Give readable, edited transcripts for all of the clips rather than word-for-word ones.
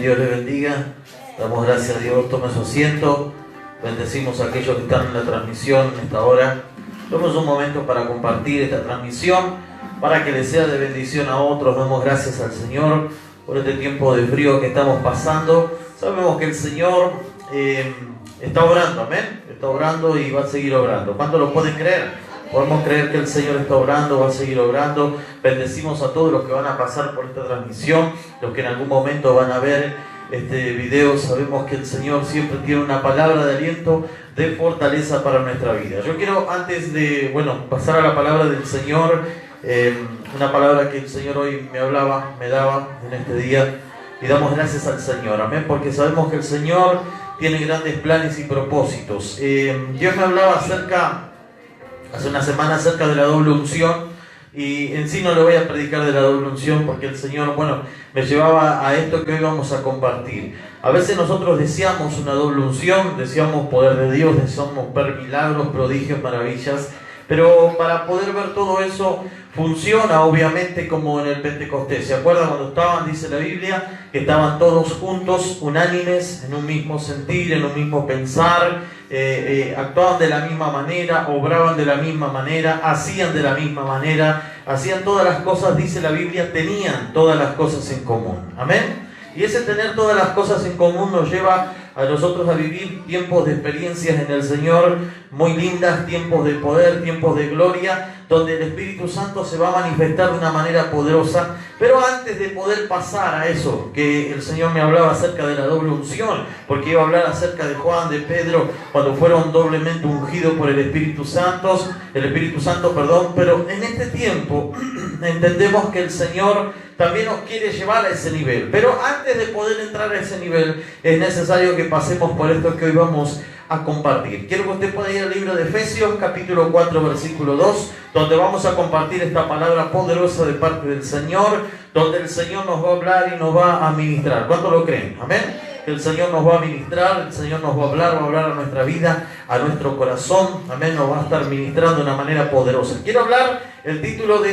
Dios les bendiga. Damos gracias a Dios, tome su asiento. Bendecimos a aquellos que están en la transmisión en esta hora. Tomemos un momento para compartir esta transmisión, para que les sea de bendición a otros. Damos gracias al Señor por este tiempo de frío que estamos pasando. Sabemos que el Señor está obrando, amén. Está obrando y va a seguir obrando. ¿Cuántos lo pueden creer? Podemos creer que el Señor está obrando, va a seguir obrando. Bendecimos a todos los que van a pasar por esta transmisión, los que en algún momento van a ver este video. Sabemos que el Señor siempre tiene una palabra de aliento, de fortaleza para nuestra vida. Yo quiero, antes de pasar a la palabra del Señor, una palabra que el Señor hoy me daba en este día, y damos gracias al Señor, amén, porque sabemos que el Señor tiene grandes planes y propósitos. Dios me hablaba hace una semana acerca de la doble unción, y en sí no le voy a predicar de la doble unción porque el Señor, me llevaba a esto que hoy vamos a compartir. A veces nosotros deseamos una doble unción, deseamos poder de Dios, deseamos ver milagros, prodigios, maravillas, pero para poder ver todo eso funciona obviamente como en el Pentecostés. ¿Se acuerdan cuando estaban, dice la Biblia, que estaban todos juntos, unánimes, en un mismo sentir, en un mismo pensar, actuaban de la misma manera, obraban de la misma manera, hacían de la misma manera, hacían todas las cosas, dice la Biblia, tenían todas las cosas en común. Amén. Y ese tener todas las cosas en común nos lleva a nosotros a vivir tiempos de experiencias en el Señor muy lindas, tiempos de poder, tiempos de gloria, donde el Espíritu Santo se va a manifestar de una manera poderosa. Pero antes de poder pasar a eso, que el Señor me hablaba acerca de la doble unción, porque iba a hablar acerca de Juan, de Pedro, cuando fueron doblemente ungidos por el Espíritu Santo, pero en este tiempo entendemos que el Señor también nos quiere llevar a ese nivel. Pero antes de poder entrar a ese nivel, es necesario que pasemos por esto que hoy vamos a compartir. Quiero que usted pueda ir al libro de Efesios, capítulo 4, versículo 2, donde vamos a compartir esta palabra poderosa de parte del Señor, donde el Señor nos va a hablar y nos va a ministrar. ¿Cuántos lo creen? Amén. Que el Señor nos va a ministrar, el Señor nos va a hablar a nuestra vida, a nuestro corazón. Amén. Nos va a estar ministrando de una manera poderosa. Quiero hablar el título de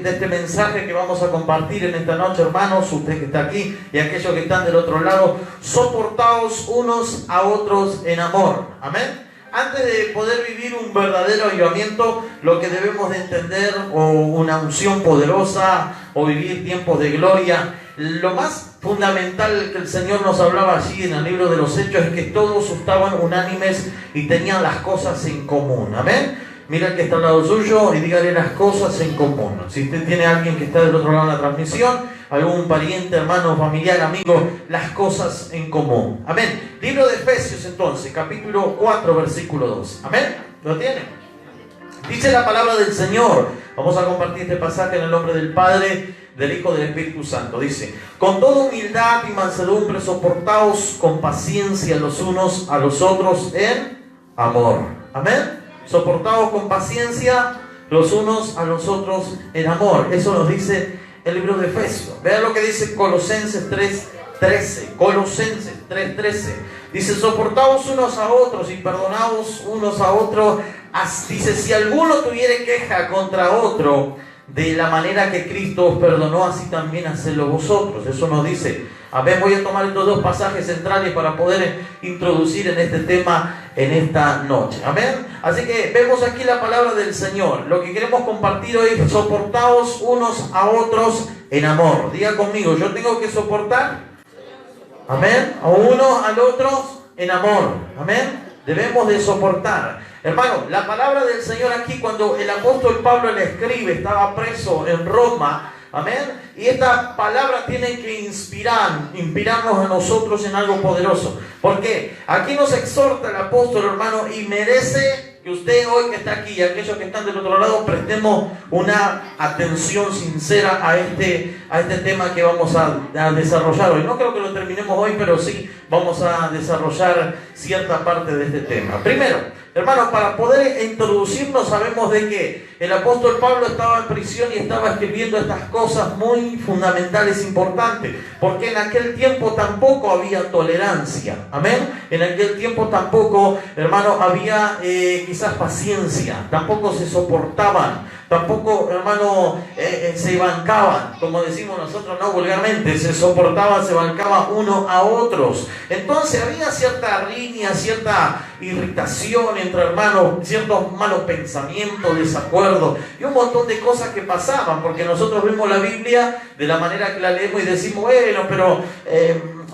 este mensaje que vamos a compartir en esta noche, hermanos, usted que está aquí y aquellos que están del otro lado: soportaos unos a otros en amor. Amén. Antes de poder vivir un verdadero avivamiento, lo que debemos de entender, o una unción poderosa, o vivir tiempos de gloria, lo más fundamental que el Señor nos hablaba allí en el libro de los Hechos es que todos estaban unánimes y tenían las cosas en común. Amén. Mira el que está al lado suyo y dígale las cosas en común. Si usted tiene a alguien que está del otro lado de la transmisión, algún pariente, hermano, familiar, amigo, las cosas en común. Amén. Libro de Efesios entonces, capítulo 4, versículo 2. Amén. ¿Lo tiene? Dice la palabra del Señor. Vamos a compartir este pasaje en el nombre del Padre, del Hijo y del Espíritu Santo. Dice: con toda humildad y mansedumbre soportaos con paciencia los unos a los otros en amor. Amén. Soportaos con paciencia los unos a los otros en amor. Eso nos dice el libro de Efesios. Vean lo que dice Colosenses 3:13. Colosenses 3:13. Dice: soportaos unos a otros y perdonaos unos a otros. Dice: si alguno tuviere queja contra otro, de la manera que Cristo os perdonó, así también hacedlo vosotros. Eso nos dice. Amén. Voy a tomar estos dos pasajes centrales para poder introducir en este tema en esta noche. Amén. Así que vemos aquí la palabra del Señor. Lo que queremos compartir hoy es: soportaos unos a otros en amor. Diga conmigo: yo tengo que soportar, amén, a uno al otro en amor. Amén. Debemos de soportar. Hermano, la palabra del Señor aquí, cuando el apóstol Pablo la escribe, estaba preso en Roma. Amén. Y esta palabra tiene que inspirarnos a nosotros en algo poderoso. ¿Por qué? Aquí nos exhorta el apóstol, hermano, y merece que usted hoy que está aquí y aquellos que están del otro lado prestemos una atención sincera a este tema que vamos a desarrollar hoy. No creo que lo terminemos hoy, pero sí vamos a desarrollar cierta parte de este tema. Primero, hermanos, para poder introducirnos, sabemos de que el apóstol Pablo estaba en prisión y estaba escribiendo estas cosas muy fundamentales, importantes, porque en aquel tiempo tampoco había tolerancia. Amén. En aquel tiempo tampoco, hermano, había quizás paciencia, tampoco se soportaban. tampoco, hermano, se bancaban, como decimos nosotros, no vulgarmente, se soportaban, se bancaban unos a otros. Entonces había cierta riña, cierta irritación entre hermanos, ciertos malos pensamientos, desacuerdos y un montón de cosas que pasaban, porque nosotros vemos la Biblia de la manera que la leemos y decimos, bueno, pero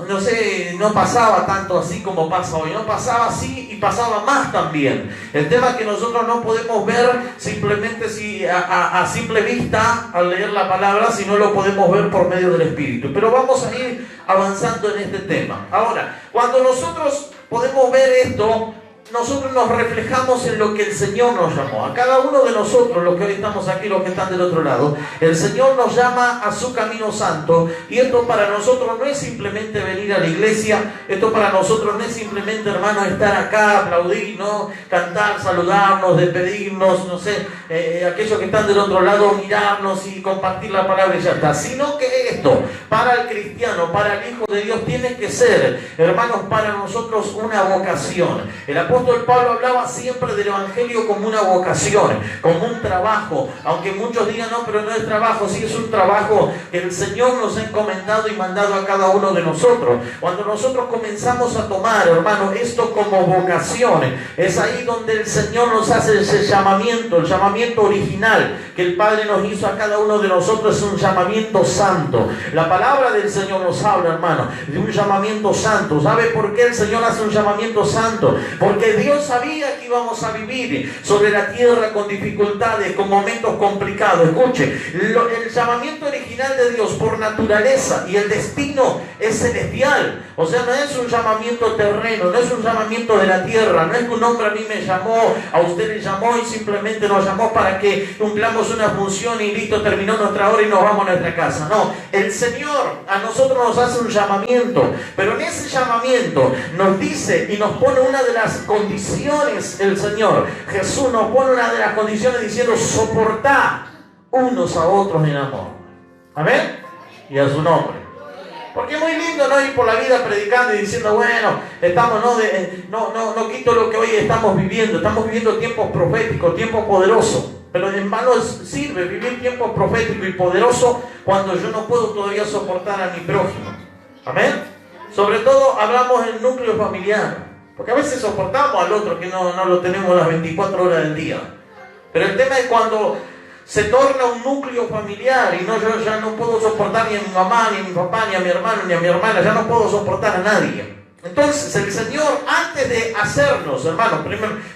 no sé, no pasaba tanto así como pasa hoy, no pasaba así y pasaba más también. El tema es que nosotros no podemos ver simplemente a simple vista al leer la palabra, sino lo podemos ver por medio del Espíritu. Pero vamos a ir avanzando en este tema. Ahora, cuando nosotros podemos ver esto, nosotros nos reflejamos en lo que el Señor nos llamó. A cada uno de nosotros, los que hoy estamos aquí, los que están del otro lado, el Señor nos llama a su camino santo. Y esto para nosotros no es simplemente venir a la iglesia. Esto para nosotros no es simplemente, hermano, estar acá, aplaudir, ¿no? Cantar, saludarnos, despedirnos, no sé, aquellos que están del otro lado, mirarnos y compartir la palabra y ya está. Sino que esto, para el cristiano, para el Hijo de Dios, tiene que ser, hermanos, para nosotros una vocación. El apóstol Pablo hablaba siempre del evangelio como una vocación, como un trabajo, aunque muchos digan no, pero no es trabajo, sí es un trabajo que el Señor nos ha encomendado y mandado a cada uno de nosotros. Cuando nosotros comenzamos a tomar, hermano, esto como vocación, es ahí donde el Señor nos hace ese llamamiento, el llamamiento original que el Padre nos hizo a cada uno de nosotros, es un llamamiento santo. La palabra del Señor nos habla, hermano, de un llamamiento santo. ¿Sabe por qué el Señor hace un llamamiento santo? Porque Dios sabía que íbamos a vivir sobre la tierra con dificultades, con momentos complicados. Escuche, el llamamiento original de Dios por naturaleza y el destino es celestial. O sea, no es un llamamiento terreno, no es un llamamiento de la tierra. No es que un hombre a mí me llamó, a usted le llamó y simplemente nos llamó para que cumplamos una función y listo, terminó nuestra hora y nos vamos a nuestra casa. No, el Señor a nosotros nos hace un llamamiento, pero en ese llamamiento nos dice y nos pone una de las condiciones. El Señor Jesús nos pone una de las condiciones diciendo: soportad unos a otros en amor. Amén. Y a su nombre. Porque es muy lindo no ir por la vida predicando y diciendo, bueno, estamos, no quito lo que hoy estamos viviendo tiempos proféticos, tiempos poderosos. Pero en vano sirve vivir tiempos proféticos y poderosos cuando yo no puedo todavía soportar a mi prójimo. Amén. Sobre todo hablamos en núcleo familiar. Porque a veces soportamos al otro que no lo tenemos las 24 horas del día. Pero el tema es cuando se torna un núcleo familiar y yo ya no puedo soportar ni a mi mamá, ni a mi papá, ni a mi hermano, ni a mi hermana, ya no puedo soportar a nadie. Entonces el Señor, antes de hacernos, hermanos,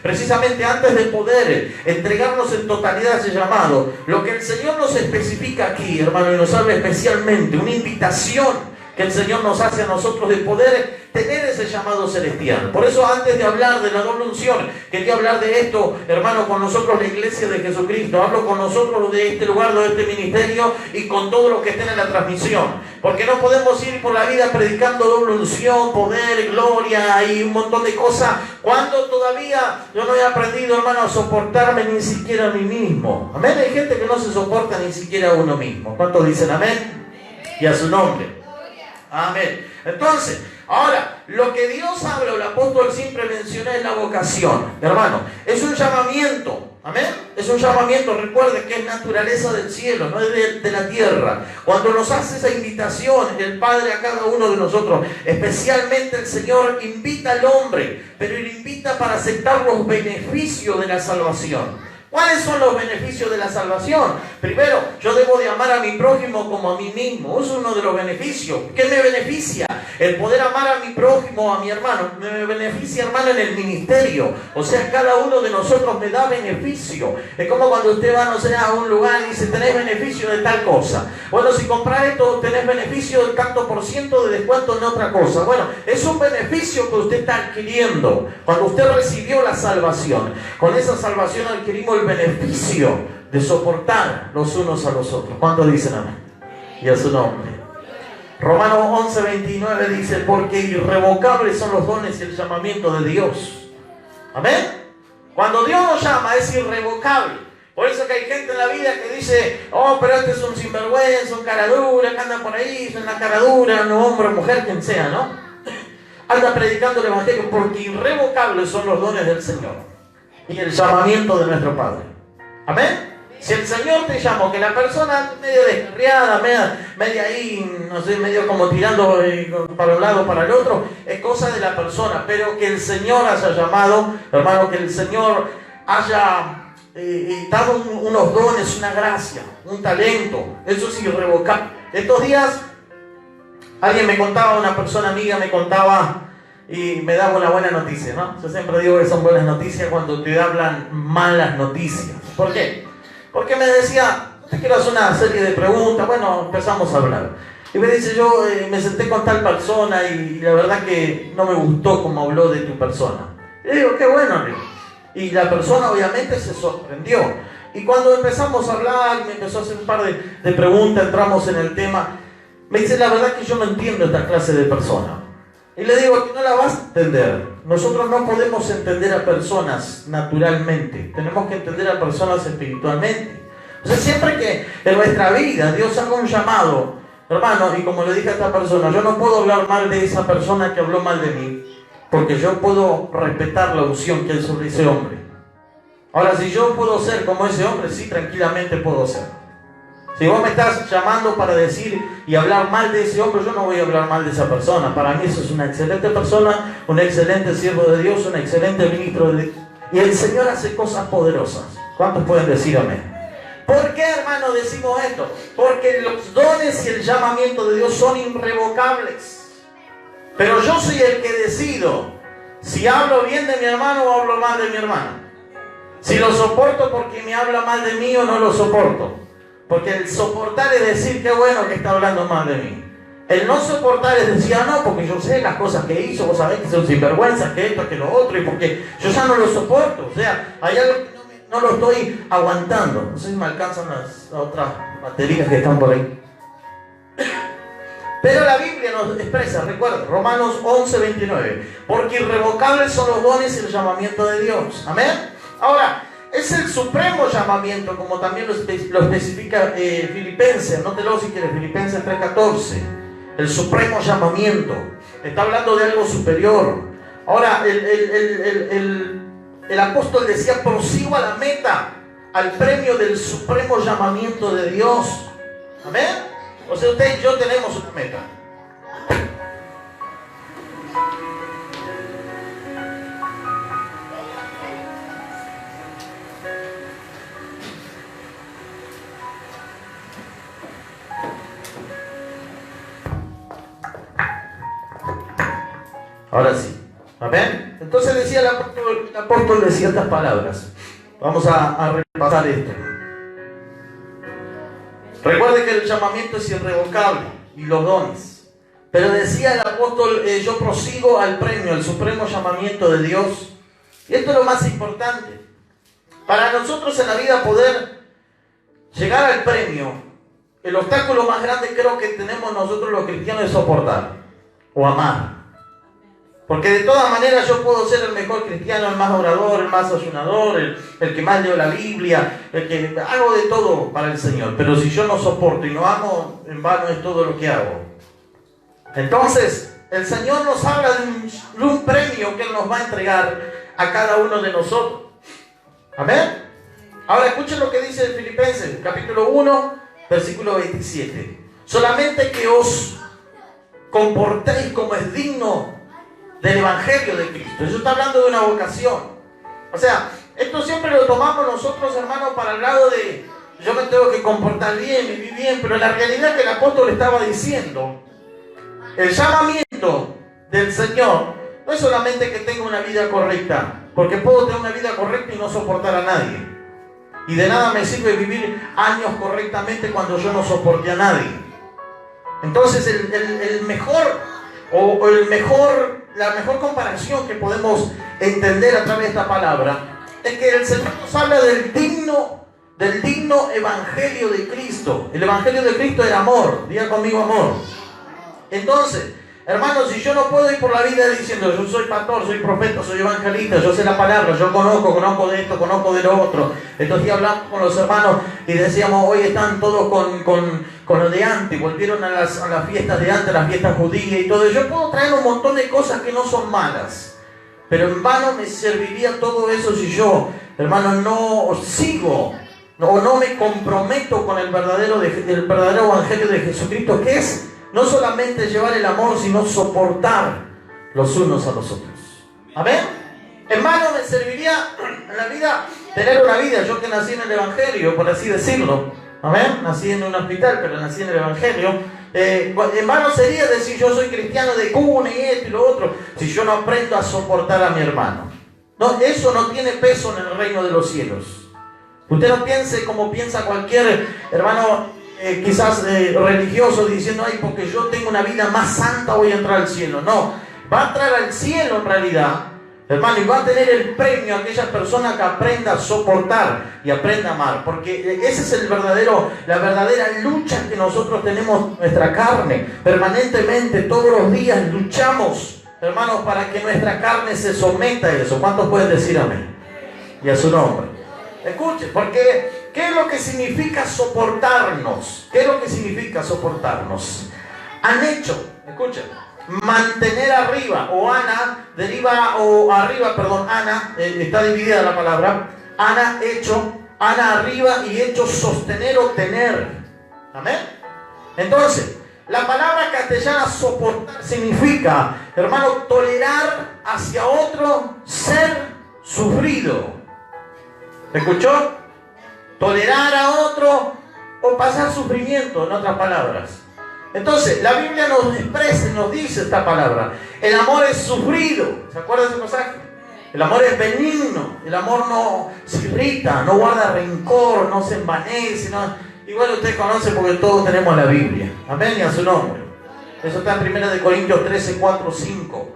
precisamente antes de poder entregarnos en totalidad ese llamado, lo que el Señor nos especifica aquí, hermano, y nos habla especialmente, una invitación que el Señor nos hace a nosotros de poder tener ese llamado celestial. Por eso, antes de hablar de la doble unción, quería hablar de esto, hermano, con nosotros la iglesia de Jesucristo. Hablo con nosotros de este lugar, de este ministerio y con todos los que estén en la transmisión. Porque no podemos ir por la vida predicando doble unción, poder, gloria y un montón de cosas, cuando todavía yo no he aprendido, hermano, a soportarme ni siquiera a mí mismo. Amén. Hay gente que no se soporta ni siquiera a uno mismo. ¿Cuántos dicen amén? Y a su nombre. Amén. Entonces, ahora, lo que Dios habla, el apóstol siempre menciona, es la vocación. Hermano, es un llamamiento. Amén. Es un llamamiento, recuerde que es naturaleza del cielo, no es de la tierra. Cuando nos hace esa invitación, el Padre a cada uno de nosotros, especialmente el Señor, invita al hombre, pero le invita para aceptar los beneficios de la salvación. ¿Cuáles son los beneficios de la salvación? Primero, yo debo de amar a mi prójimo como a mí mismo. Es uno de los beneficios. ¿Qué me beneficia? El poder amar a mi prójimo, a mi hermano. Me beneficia, hermano, en el ministerio. O sea, cada uno de nosotros me da beneficio. Es como cuando usted va, no sé, a un lugar y dice, tenés beneficio de tal cosa. Bueno, si compras esto, tenés beneficio del tanto por ciento de descuento en otra cosa. Bueno, es un beneficio que usted está adquiriendo cuando usted recibió la salvación. Con esa salvación adquirimos el beneficio de soportar los unos a los otros. ¿Cuántos dicen amén? Y a su nombre. Romanos 11:29 dice, porque irrevocables son los dones y el llamamiento de Dios. Amén. Cuando Dios nos llama es irrevocable. Por eso que hay gente en la vida que dice, oh, pero este es un sinvergüenza, un caradura, que anda por ahí, es una caradura, un hombre, mujer, quien sea, ¿no? Anda predicando el evangelio, porque irrevocables son los dones del Señor y el llamamiento de nuestro Padre. Amén. Si el Señor te llamó, que la persona medio descarriada, media ahí, no sé, medio como tirando para un lado, para el otro, es cosa de la persona. Pero que el Señor haya llamado, hermano, que el Señor haya dado unos dones, una gracia, un talento, eso es irrevocable. Estos días, alguien me contaba, una persona amiga me contaba, y me daba una buena noticia, ¿no? Yo siempre digo que son buenas noticias cuando te hablan malas noticias. ¿Por qué? Porque me decía, te quiero hacer una serie de preguntas. Bueno, empezamos a hablar. Y me dice, yo me senté con tal persona y la verdad que no me gustó cómo habló de tu persona. Y le digo, qué bueno, digo. Y la persona obviamente se sorprendió. Y cuando empezamos a hablar, me empezó a hacer un par de preguntas, entramos en el tema. Me dice, la verdad que yo no entiendo esta clase de persona. Y le digo, que no la vas a entender. Nosotros no podemos entender a personas naturalmente. Tenemos que entender a personas espiritualmente. O sea, siempre que en nuestra vida Dios haga un llamado, hermano, y como le dije a esta persona, yo no puedo hablar mal de esa persona que habló mal de mí, porque yo puedo respetar la unción que hay sobre ese hombre. Ahora, si yo puedo ser como ese hombre, sí, tranquilamente puedo ser. Si vos me estás llamando para decir y hablar mal de ese hombre, yo no voy a hablar mal de esa persona. Para mí eso es una excelente persona, un excelente siervo de Dios, un excelente ministro de Dios. Y el Señor hace cosas poderosas. ¿Cuántos pueden decir amén? ¿Por qué, hermano, decimos esto? Porque los dones y el llamamiento de Dios son irrevocables. Pero yo soy el que decido si hablo bien de mi hermano o hablo mal de mi hermano. Si lo soporto porque me habla mal de mí o no lo soporto. Porque el soportar es decir, qué bueno que está hablando mal de mí. El no soportar es decir, no, porque yo sé las cosas que hizo, vos sabés que son sinvergüenzas, que esto, que lo otro, y porque yo ya no lo soporto. O sea, hay algo que no lo estoy aguantando. No sé si me alcanzan las otras baterías que están por ahí. Pero la Biblia nos expresa, recuerda, Romanos 11:29, porque irrevocables son los dones y el llamamiento de Dios. Amén. Ahora, es el supremo llamamiento, como también lo especifica Filipenses. Anótelo si quieres, Filipenses 3:14. El supremo llamamiento. Está hablando de algo superior. Ahora, el apóstol decía, prosigo a la meta, al premio del supremo llamamiento de Dios. Amén. O sea, usted y yo tenemos una meta. Ahora sí. ¿Amén? Entonces decía el apóstol decía estas palabras. Vamos a repasar esto. Recuerde que el llamamiento es irrevocable y los dones. Pero decía el apóstol, yo prosigo al premio, al supremo llamamiento de Dios. Y esto es lo más importante. Para nosotros en la vida poder llegar al premio, el obstáculo más grande creo que tenemos nosotros los cristianos es soportar o amar. Porque de todas maneras yo puedo ser el mejor cristiano, el más orador, el más ayunador, el que más leo la Biblia, el que hago de todo para el Señor. Pero si yo no soporto y no amo, en vano es todo lo que hago. Entonces, el Señor nos habla de un premio que Él nos va a entregar a cada uno de nosotros. Amén. Ahora escuchen lo que dice el Filipenses, capítulo 1, versículo 27. Solamente que os comportéis como es digno del Evangelio de Cristo. Eso está hablando de una vocación. O sea, esto siempre lo tomamos nosotros, hermanos, para el lado de yo me tengo que comportar bien, vivir bien, pero la realidad es que el apóstol estaba diciendo, el llamamiento del Señor no es solamente que tenga una vida correcta, porque puedo tener una vida correcta y no soportar a nadie. Y de nada me sirve vivir años correctamente cuando yo no soporté a nadie. Entonces la mejor comparación que podemos entender a través de esta palabra es que el Señor nos habla del digno evangelio de Cristo. El evangelio de Cristo es amor. Diga conmigo amor. Entonces, hermanos, si yo no puedo ir por la vida diciendo yo soy pastor, soy profeta, soy evangelista, yo sé la palabra, yo conozco de esto, conozco de lo otro. Entonces hablamos con los hermanos y decíamos, hoy están todos con lo de antes, volvieron a las fiestas de antes, las fiestas judías y todo. Yo puedo traer un montón de cosas que no son malas, pero en vano me serviría todo eso si yo, hermano, no sigo o no me comprometo con el verdadero evangelio de Jesucristo, que es no solamente llevar el amor, sino soportar los unos a los otros. Amén. Hermano, me serviría en la vida tener una vida, yo que nací en el evangelio, por así decirlo. Amén. Nací en un hospital, pero nací en el evangelio. En vano sería decir yo soy cristiano de cuna y esto y lo otro, si yo no aprendo a soportar a mi hermano. No, eso no tiene peso en el reino de los cielos. Usted no piense como piensa cualquier hermano quizás religioso, diciendo, ay, porque yo tengo una vida más santa voy a entrar al cielo. No, va a entrar al cielo en realidad, hermano, y va a tener el premio a aquella persona que aprenda a soportar y aprenda a amar, porque esa es la verdadera lucha que nosotros tenemos en nuestra carne. Permanentemente, todos los días luchamos, hermanos, para que nuestra carne se someta a eso. ¿Cuántos pueden decir amén? Y a su nombre. Escuchen, porque ¿qué es lo que significa soportarnos? ¿Qué es lo que significa soportarnos? Han hecho, escuchen, mantener arriba, o Ana, Ana, está dividida la palabra, Ana arriba y hecho sostener o tener. Amén. Entonces, la palabra castellana soportar significa, hermano, tolerar hacia otro ser sufrido. ¿Escuchó? Tolerar a otro o pasar sufrimiento, en otras palabras. Entonces, la Biblia nos expresa, nos dice esta palabra. El amor es sufrido. ¿Se acuerdan de ese pasaje? El amor es benigno. El amor no se irrita, no guarda rencor, no se envanece. Igual usted conoce porque todos tenemos la Biblia. Amén, y a su nombre. Eso está en 1 Corintios 13, 4, 5.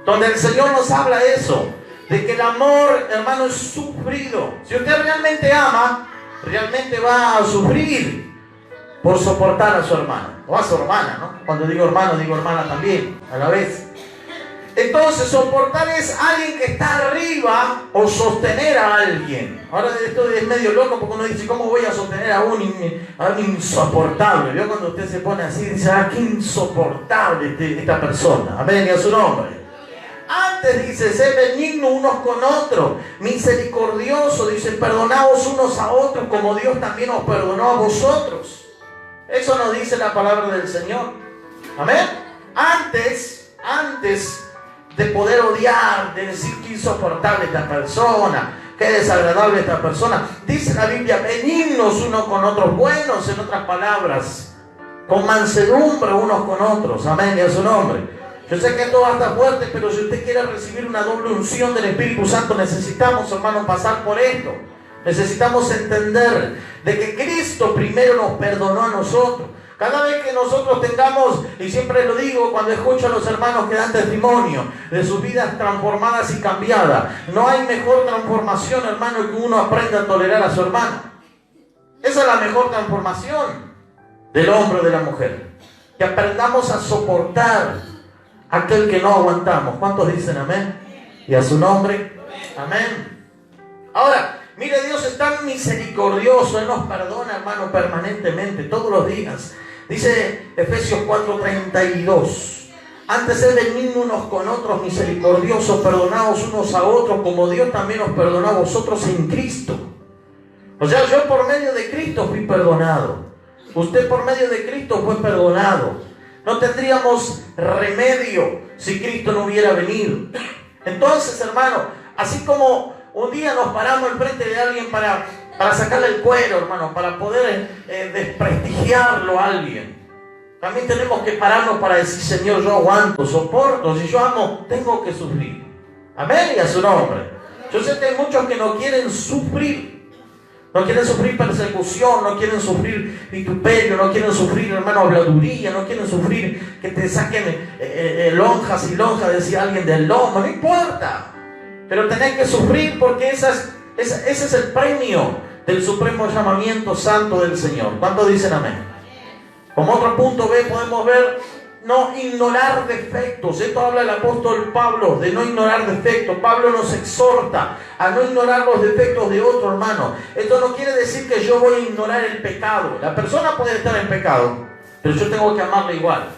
Donde el Señor nos habla de eso. De que el amor, hermano, es sufrido. Si usted realmente ama, realmente va a sufrir por soportar a su hermano. O a su hermana, ¿no? Cuando digo hermano, digo hermana también, a la vez. Entonces, soportar es alguien que está arriba o sostener a alguien. Ahora esto es medio loco porque uno dice, ¿cómo voy a sostener a un insoportable? ¿Vio? Cuando usted se pone así, dice, qué insoportable esta persona. Amén, y a su nombre. Antes dice, sé benigno unos con otros, misericordioso, dice, perdonaos unos a otros como Dios también os perdonó a vosotros. Eso nos dice la palabra del Señor. Amén. Antes de poder odiar, de decir que insoportable esta persona, que desagradable esta persona, dice la Biblia, benignos unos con otros, buenos, en otras palabras, con mansedumbre unos con otros. Amén, y a su nombre. Yo sé que esto va a estar fuerte, pero si usted quiere recibir una doble unción del Espíritu Santo, necesitamos, hermanos, pasar por esto. Necesitamos entender de que Cristo primero nos perdonó a nosotros. Cada vez que nosotros tengamos, y siempre lo digo cuando escucho a los hermanos que dan testimonio de sus vidas transformadas y cambiadas, no hay mejor transformación, hermano, que uno aprenda a tolerar a su hermano. Esa es la mejor transformación del hombre o de la mujer. Que aprendamos a soportar aquel que no aguantamos. ¿Cuántos dicen amén? Y a su nombre, amén. Ahora, mire, Dios es tan misericordioso, Él nos perdona, hermano, permanentemente, todos los días. Dice Efesios 4:32. Antes es benigno unos con otros, misericordiosos, perdonaos unos a otros, como Dios también os perdonó a vosotros en Cristo. O sea, yo por medio de Cristo fui perdonado. Usted por medio de Cristo fue perdonado. No tendríamos remedio si Cristo no hubiera venido. Entonces, hermano, así como un día nos paramos enfrente de alguien para sacarle el cuero, hermano, para poder desprestigiarlo a alguien, también tenemos que pararnos para decir, Señor, yo aguanto, soporto, si yo amo, tengo que sufrir. Amén, y a su nombre. Yo sé que hay muchos que no quieren sufrir. No quieren sufrir persecución, no quieren sufrir vituperio, no quieren sufrir, hermano, habladuría, no quieren sufrir que te saquen lonjas y lonjas, decía alguien, del lomo, no importa. Pero tenés que sufrir porque ese es el premio del supremo llamamiento santo del Señor. ¿Cuántos dicen amén? Como otro punto B podemos ver, no ignorar defectos. Esto habla el apóstol Pablo, de no ignorar defectos. Pablo nos exhorta a no ignorar los defectos de otro, hermano. Esto no quiere decir que yo voy a ignorar el pecado. La persona puede estar en pecado, pero yo tengo que amarla igual.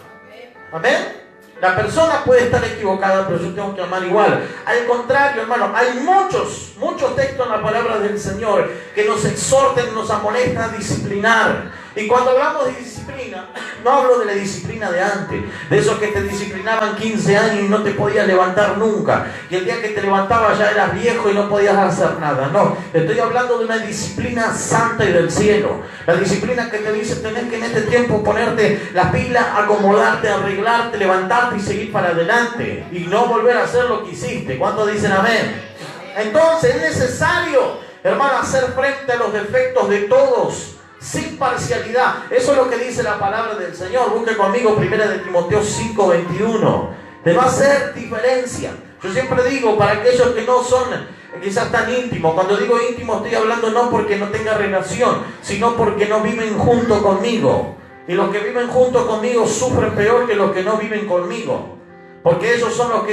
¿Amén? La persona puede estar equivocada, pero yo tengo que amar igual. Al contrario, hermano, hay muchos textos en la palabra del Señor que nos exhortan, nos amonestan a disciplinar. Y cuando hablamos de disciplina, no hablo de la disciplina de antes, de esos que te disciplinaban 15 años y no te podías levantar nunca. Y el día que te levantabas ya eras viejo y no podías hacer nada. No, estoy hablando de una disciplina santa y del cielo. La disciplina que te dice tener que en este tiempo ponerte la pila, acomodarte, arreglarte, levantarte y seguir para adelante. Y no volver a hacer lo que hiciste. ¿Cuántos dicen amén? Entonces es necesario, hermano, hacer frente a los defectos de todos, sin parcialidad. Eso es lo que dice la palabra del Señor. Busque conmigo 1 de Timoteo 5:21. Te va a hacer diferencia. Yo siempre digo, para aquellos que no son quizás tan íntimos, cuando digo íntimo estoy hablando no porque no tenga relación, sino porque no viven junto conmigo. Y los que viven junto conmigo sufren peor que los que no viven conmigo. Porque ellos son los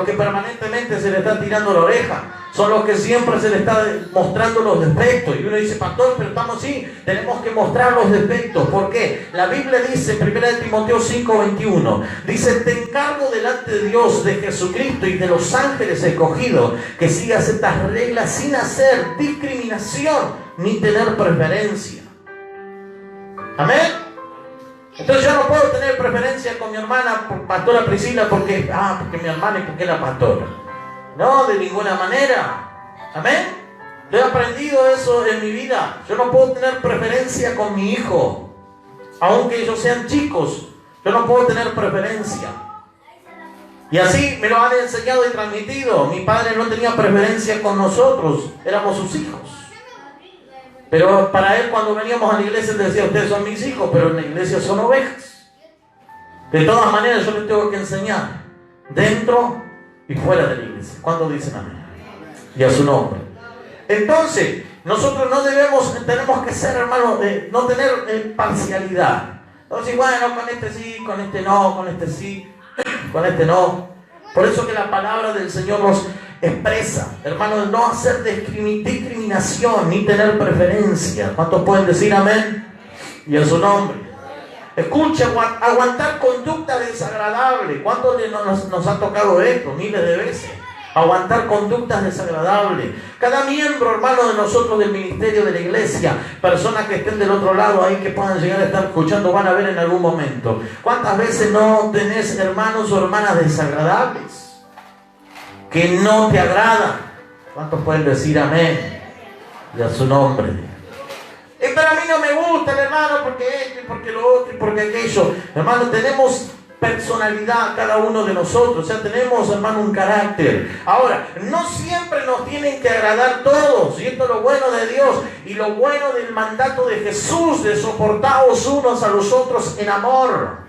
que permanentemente se les está tirando la oreja. Son los que siempre se les está mostrando los defectos. Y uno dice, pastor, pero estamos así, tenemos que mostrar los defectos. ¿Por qué? La Biblia dice, 1 de Timoteo 5:21, dice, te encargo delante de Dios, de Jesucristo y de los ángeles escogidos, que sigas estas reglas sin hacer discriminación ni tener preferencia. Amén. Entonces yo no puedo tener preferencia con mi hermana, pastora Priscila, porque mi hermana y porque la pastora. No, de ninguna manera. Amén. Yo he aprendido eso en mi vida. Yo no puedo tener preferencia con mi hijo, aunque ellos sean chicos. Yo no puedo tener preferencia. Y así me lo han enseñado y transmitido. Mi padre no tenía preferencia con nosotros, éramos sus hijos. Pero para él, cuando veníamos a la iglesia, él decía, ustedes son mis hijos, pero en la iglesia son ovejas. De todas maneras, yo les tengo que enseñar, dentro y fuera de la iglesia. ¿Cuándo dicen amén? Y a su nombre. Entonces, nosotros tenemos que ser, hermanos, no tener parcialidad. Entonces, bueno, con este sí, con este no, con este sí, con este no. Por eso que la palabra del Señor nos expresa, hermanos, no hacer discriminación ni tener preferencia. ¿Cuántos pueden decir amén? Y a su nombre. Escucha, aguantar conducta desagradable. ¿Cuántos nos ha tocado esto? Miles de veces. Aguantar conductas desagradables. Cada miembro, hermano, de nosotros del ministerio de la iglesia, personas que estén del otro lado ahí que puedan llegar a estar escuchando, van a ver en algún momento. ¿Cuántas veces no tenés hermanos o hermanas desagradables que no te agradan? ¿Cuántos pueden decir amén? Y a su nombre. Pero a mí no me gusta el hermano porque esto y porque lo otro y porque aquello. Hermano, tenemos personalidad cada uno de nosotros. O sea, tenemos, hermano, un carácter. Ahora, no siempre nos tienen que agradar todos. Y esto es lo bueno de Dios y lo bueno del mandato de Jesús, de soportaros unos a los otros en amor.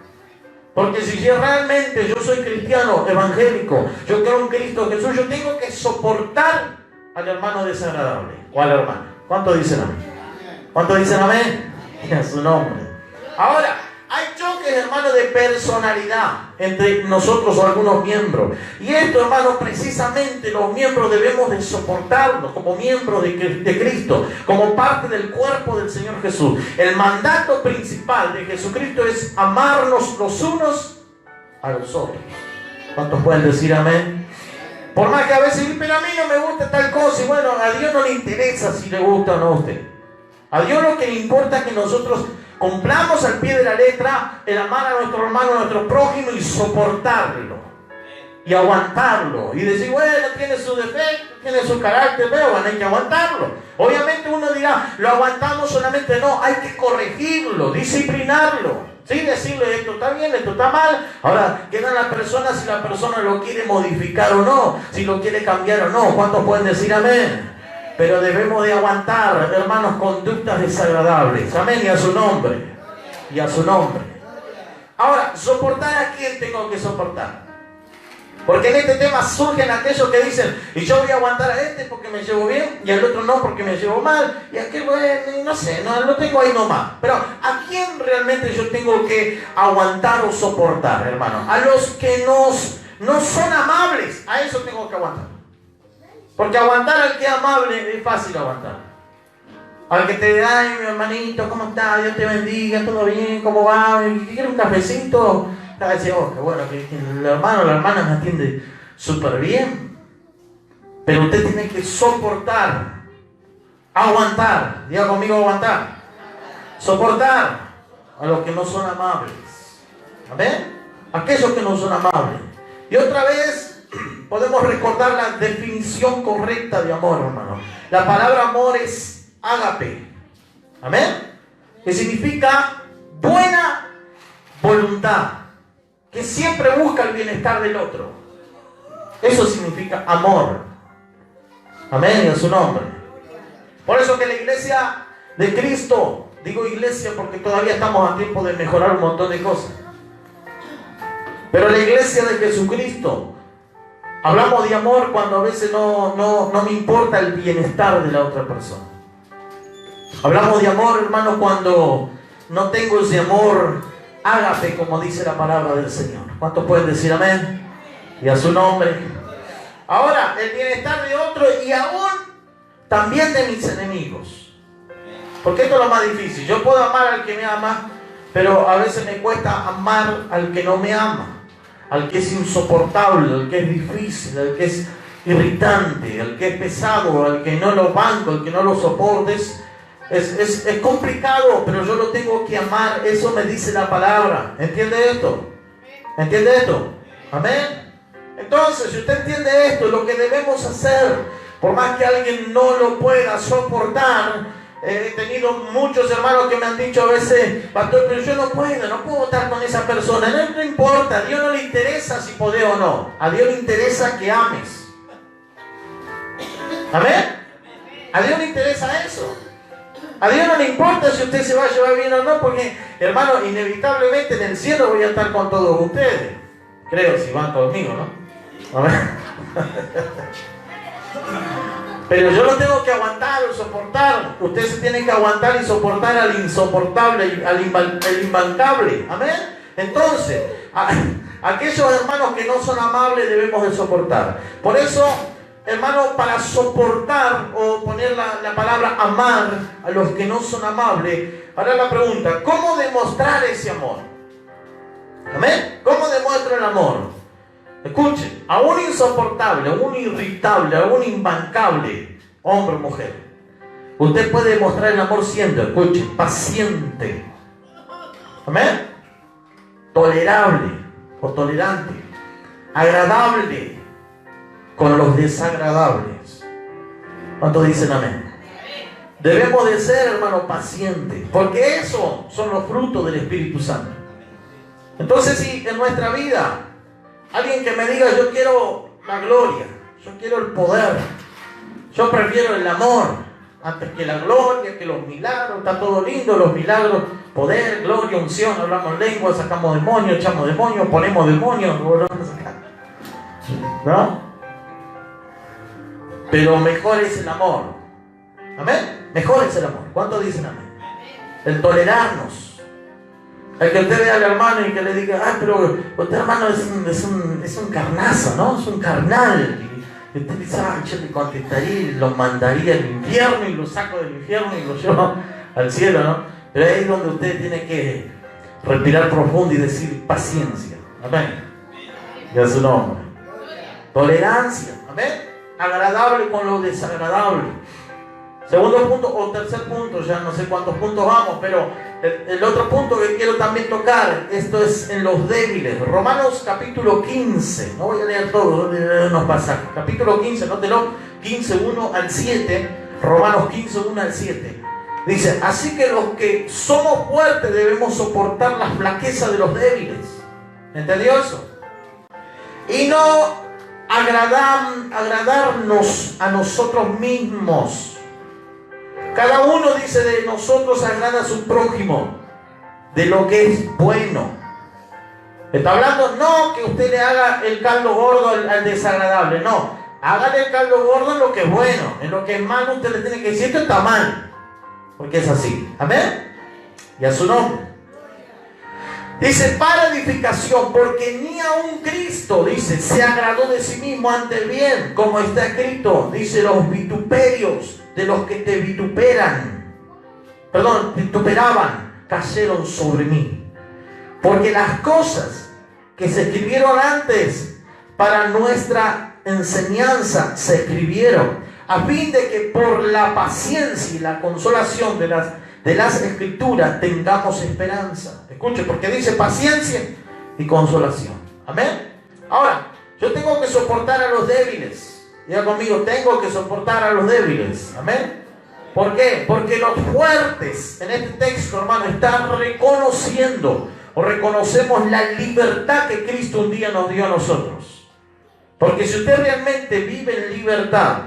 Porque si yo realmente yo soy cristiano, evangélico, yo creo en Cristo Jesús, yo tengo que soportar al hermano desagradable o al hermano. ¿Cuántos dicen amén? ¿Cuántos dicen amén? Y a su nombre. Ahora, hay choques, hermano, de personalidad entre nosotros o algunos miembros. Y esto, hermano, precisamente los miembros debemos de soportarlo como miembros de Cristo, como parte del cuerpo del Señor Jesús. El mandato principal de Jesucristo es amarnos los unos a los otros. ¿Cuántos pueden decir amén? Por más que a veces, pero a mí no me gusta tal cosa. Y bueno, a Dios no le interesa si le gusta o no a usted. A Dios lo que le importa es que nosotros cumplamos al pie de la letra el amar a nuestro hermano, a nuestro prójimo y soportarlo y aguantarlo y decir, bueno, tiene su defecto, tiene su carácter, pero bueno, hay que aguantarlo. Obviamente uno dirá, lo aguantamos solamente, no, hay que corregirlo, disciplinarlo, ¿sí? Decirle, esto está bien, esto está mal. Ahora, queda en la persona si la persona lo quiere modificar o no, si lo quiere cambiar o no. ¿Cuántos pueden decir amén? Pero debemos de aguantar, hermanos, conductas desagradables. Amén, y a su nombre. Y a su nombre. Ahora, ¿soportar a quién tengo que soportar? Porque en este tema surgen aquellos que dicen, y yo voy a aguantar a este porque me llevo bien, y al otro no porque me llevo mal, y aquel, bueno, no sé, no lo tengo ahí nomás. Pero, ¿a quién realmente yo tengo que aguantar o soportar, hermano? A los que no son amables, a eso tengo que aguantar. Porque aguantar al que es amable es fácil aguantar. Al que te dice, ay, mi hermanito, ¿cómo estás? Dios te bendiga, todo bien, ¿cómo va? ¿Quieres un cafecito? Cada vez dice, oh, qué bueno, que el hermano o la hermana me atiende súper bien. Pero usted tiene que soportar, aguantar. Diga conmigo, aguantar. Soportar a los que no son amables. ¿Amén? Aquellos que no son amables. Y otra vez podemos recordar la definición correcta de amor, hermano. La palabra amor es ágape. ¿Amén? Que significa buena voluntad, que siempre busca el bienestar del otro. Eso significa amor. Amén, en su nombre. Por eso que la iglesia de Cristo, digo iglesia porque todavía estamos a tiempo de mejorar un montón de cosas, pero la iglesia de Jesucristo, hablamos de amor cuando a veces no me importa el bienestar de la otra persona. Hablamos de amor, hermano, cuando no tengo ese amor ágape, como dice la palabra del Señor. ¿Cuántos pueden decir amén? Y a su nombre. Ahora, el bienestar de otro y aún también de mis enemigos. Porque esto es lo más difícil. Yo puedo amar al que me ama, pero a veces me cuesta amar al que no me ama. Al que es insoportable, al que es difícil, al que es irritante, al que es pesado, al que no lo banco, al que no lo soportes. Es complicado, pero yo lo tengo que amar. Eso me dice la palabra. ¿Entiende esto? ¿Entiende esto? Amén. Entonces, si usted entiende esto, lo que debemos hacer, por más que alguien no lo pueda soportar, he tenido muchos hermanos que me han dicho a veces, pastor, pero yo no puedo estar con esa persona. No importa, a Dios no le interesa si podés o no. A Dios le interesa que ames. ¿Amén? A Dios le interesa eso. A Dios no le importa si usted se va a llevar bien o no, porque, hermano, inevitablemente en el cielo voy a estar con todos ustedes. Creo, si van conmigo, ¿no? Amén. Pero yo lo tengo que aguantar o soportar. Usted se tiene que aguantar y soportar al insoportable, al imbancable. Amén. Entonces, aquellos hermanos que no son amables debemos de soportar. Por eso, hermano, para soportar o poner la palabra amar a los que no son amables, ahora la pregunta, ¿cómo demostrar ese amor? Amén. ¿Cómo demuestro el amor? Escuchen, a un insoportable, a un irritable, a un imbancable, hombre o mujer, usted puede demostrar el amor siendo, escuchen, paciente. Amén. Tolerable o tolerante, agradable con los desagradables. ¿Cuántos dicen amén? Debemos de ser, hermano, pacientes, porque esos son los frutos del Espíritu Santo. Entonces, si en nuestra vida alguien que me diga, yo quiero la gloria, yo quiero el poder, yo prefiero el amor antes que la gloria, que los milagros, está todo lindo, los milagros, poder, gloria, unción, hablamos lenguas, sacamos demonios, echamos demonios, ponemos demonios, ¿no? Pero mejor es el amor. ¿Amén? Mejor es el amor. ¿Cuántos dicen amén? El tolerarnos. El que usted vea al hermano y que le diga, ah, pero usted hermano es un carnazo, ¿no? Es un carnal. Y usted dice, ah, yo le contestaría y lo mandaría al infierno y lo saco del infierno y lo llevo al cielo, ¿no? Pero ahí es donde usted tiene que respirar profundo y decir paciencia. Amén. Y a su nombre. Tolerancia. Amén. Agradable con lo desagradable. Segundo punto o tercer punto, ya no sé cuántos puntos vamos, pero el otro punto que quiero también tocar, esto es en los débiles. Romanos capítulo 15, no voy a leer todo, voy a leer unos pasajes. Capítulo 15, nótelo, 15, 1 al 7, Romanos 15, 1 al 7. Dice, así que los que somos fuertes debemos soportar las flaquezas de los débiles. ¿Entendió eso? Y no agradarnos a nosotros mismos. Cada uno, dice, de nosotros agrada a su prójimo de lo que es bueno. Está hablando, no que usted le haga el caldo gordo al desagradable, no. Hágale el caldo gordo en lo que es bueno. En lo que es malo usted le tiene que decir, esto está mal. Porque es así. Amén. Y a su nombre. Dice, para edificación, porque ni aun Cristo, dice, se agradó de sí mismo ante bien, como está escrito, dice, los vituperios de los que te vituperaban, cayeron sobre mí. Porque las cosas que se escribieron antes para nuestra enseñanza, se escribieron a fin de que por la paciencia y la consolación de las Escrituras tengamos esperanza. Escuche, porque dice paciencia y consolación. Amén. Ahora, yo tengo que soportar a los débiles. Diga conmigo, tengo que soportar a los débiles. Amén. ¿Por qué? Porque los fuertes en este texto, hermano, están reconociendo o reconocemos la libertad que Cristo un día nos dio a nosotros. Porque si usted realmente vive en libertad,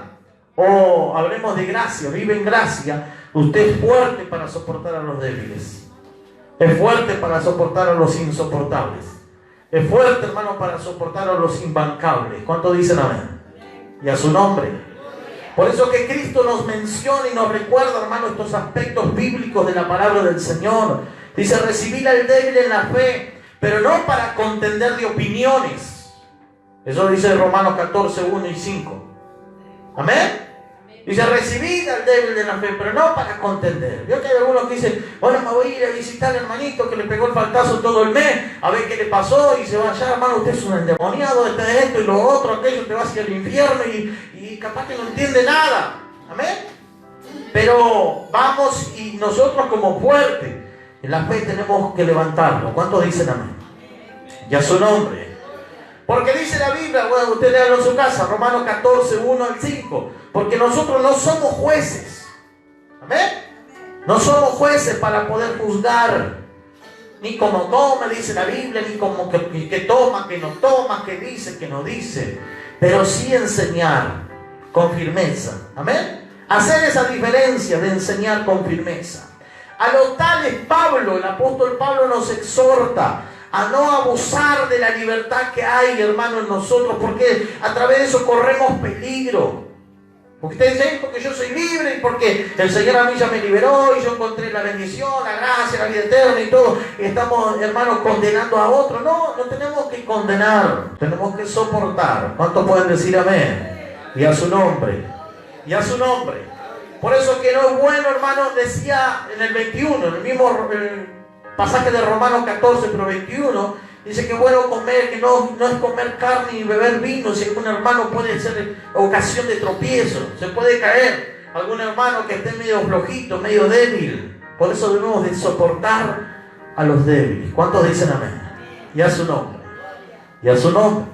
o hablemos de gracia, vive en gracia, usted es fuerte para soportar a los débiles. Es fuerte para soportar a los insoportables. Es fuerte, hermano, para soportar a los imbancables. ¿Cuántos dicen amén? Y a su nombre. Por eso que Cristo nos menciona y nos recuerda, hermano, estos aspectos bíblicos de la palabra del Señor. Dice, recibir al débil en la fe, pero no para contender de opiniones. Eso dice Romanos 14, 1 y 5. Amén. Dice, recibir al débil de la fe, pero no para contender. Yo que hay algunos que dicen, bueno, me voy a ir a visitar al hermanito que le pegó el faltazo todo el mes, a ver qué le pasó, y se va allá, hermano, usted es un endemoniado, esto y lo otro, aquello, te va hacia el infierno, y capaz que no entiende nada. Amén. Pero vamos, y nosotros como fuertes en la fe tenemos que levantarlo. ¿Cuántos dicen amén? Y a su nombre. Porque dice la Biblia, bueno, usted léalo en su casa, Romanos 14, 1 al 5. Porque nosotros no somos jueces. ¿Amén? No somos jueces para poder juzgar. Ni como toma, dice la Biblia, ni como que toma, que no toma, que dice, que no dice. Pero sí enseñar con firmeza. ¿Amén? Hacer esa diferencia de enseñar con firmeza. A los tales Pablo, el apóstol Pablo nos exhorta a no abusar de la libertad que hay, hermano, en nosotros, porque a través de eso corremos peligro. Porque ustedes dicen, porque yo soy libre, y porque el Señor a mí ya me liberó, y yo encontré la bendición, la gracia, la vida eterna y todo, y estamos, hermanos, condenando a otros. No, no tenemos que condenar, tenemos que soportar. ¿Cuántos pueden decir amén? Y a su nombre, y a su nombre. Por eso que no es bueno, hermano, decía en el 21, en el mismo pasaje de Romanos 14, pero 21, dice que bueno comer, que no es comer carne ni beber vino, si algún hermano puede ser ocasión de tropiezo, se puede caer, algún hermano que esté medio flojito, medio débil. Por eso debemos de soportar a los débiles. ¿Cuántos dicen amén? Y a su nombre, y a su nombre.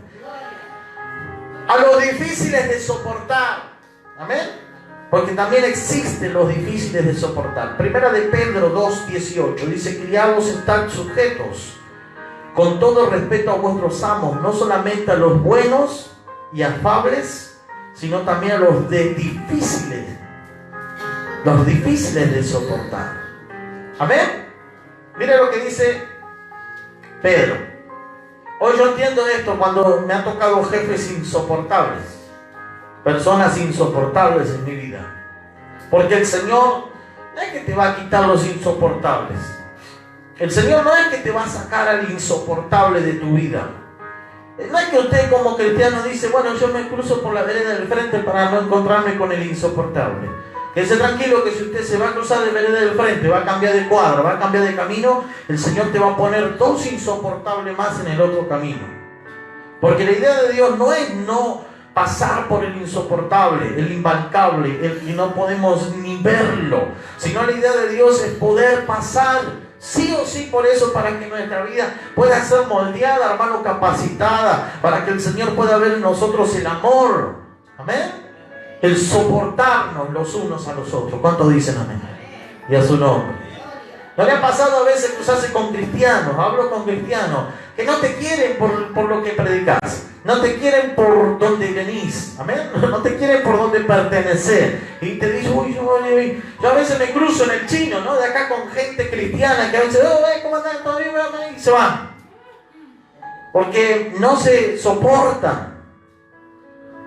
A los difíciles de soportar, amén. Porque también existen los difíciles de soportar. Primera de Pedro 2:18 dice, criados, estad sujetos con todo respeto a vuestros amos, no solamente a los buenos y afables, sino también a los difíciles de soportar. Amén. Mire lo que dice Pedro. Hoy yo entiendo esto cuando me han tocado jefes insoportables, personas insoportables en mi vida. Porque el Señor no es que te va a quitar los insoportables. El Señor no es que te va a sacar al insoportable de tu vida. No es que usted como cristiano dice, bueno, yo me cruzo por la vereda del frente para no encontrarme con el insoportable. Quédese tranquilo que si usted se va a cruzar de vereda del frente, va a cambiar de cuadra, va a cambiar de camino, el Señor te va a poner dos insoportables más en el otro camino. Porque la idea de Dios no es no pasar por el insoportable, el imbancable, el que no podemos ni verlo, sino la idea de Dios es poder pasar sí o sí por eso, para que nuestra vida pueda ser moldeada, hermano, capacitada, para que el Señor pueda ver en nosotros el amor, amén, el soportarnos los unos a los otros. ¿Cuántos dicen amén? Y a su nombre. ¿No le ha pasado a veces cruzarse con cristianos? Hablo con cristianos que no te quieren por lo que predicas, no te quieren por donde venís, amén, no te quieren por donde pertenecer, y te dicen, uy, yo a veces me cruzo en el chino, ¿no? De acá con gente cristiana que a veces, ¿cómo andan? ¿Todo bien? Y se van, porque no se soportan,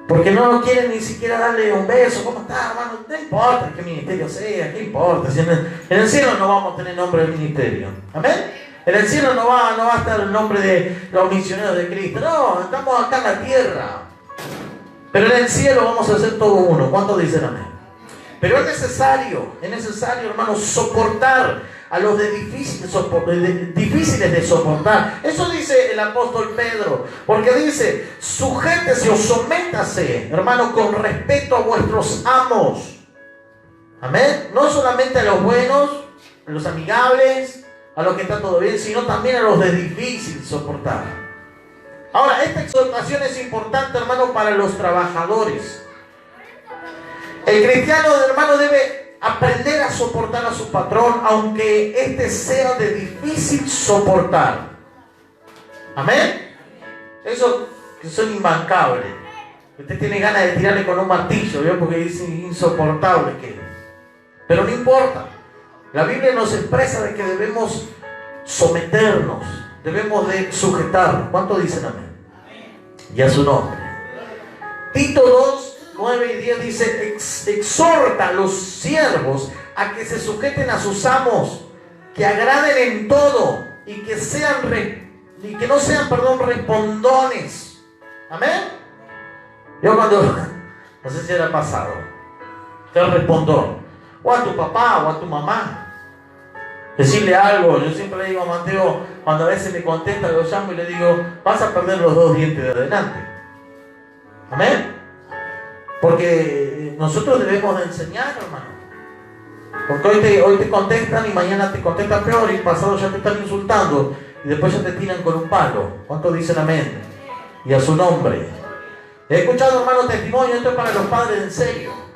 porque no quieren ni siquiera darle un beso. ¿Cómo está, hermano? No importa qué ministerio sea, ¿qué importa? Si en el cielo no vamos a tener nombre de ministerio, amén. En el cielo no va a estar el nombre de los misioneros de Cristo. No, estamos acá en la tierra. Pero en el cielo vamos a ser todo uno. ¿Cuántos dicen amén? Pero es necesario, hermanos, soportar a los difíciles de soportar. Eso dice el apóstol Pedro, porque dice, sujétese o sométase, hermano, con respeto a vuestros amos. Amén. No solamente a los buenos, a los amigables, a los que está todo bien, sino también a los de difícil soportar. Ahora, esta exhortación es importante, hermano, para los trabajadores. El cristiano, hermano, debe aprender a soportar a su patrón, aunque este sea de difícil soportar. Amén. Eso que son imbancables. Usted tiene ganas de tirarle con un martillo, ¿vio? Porque es insoportable que. Pero no importa. La Biblia nos expresa de que debemos someternos, debemos de sujetarnos. ¿Cuánto dicen amén? Y a su nombre. Tito 2, 9 y 10 dice, exhorta a los siervos a que se sujeten a sus amos, que agraden en todo y que no sean, respondones. Amén. Yo cuando, no sé si era pasado, que respondón, o a tu papá o a tu mamá, decirle algo. Yo siempre le digo a Mateo, cuando a veces me contesta, lo llamo y le digo, vas a perder los 2 dientes de adelante. Amén. Porque nosotros debemos de enseñar, hermano. Porque hoy te contestan y mañana te contestan peor, y pasado ya te están insultando y después ya te tiran con un palo. ¿Cuántos dicen amén? Y a su nombre. He escuchado, hermano, testimonio, esto es para los padres en serio.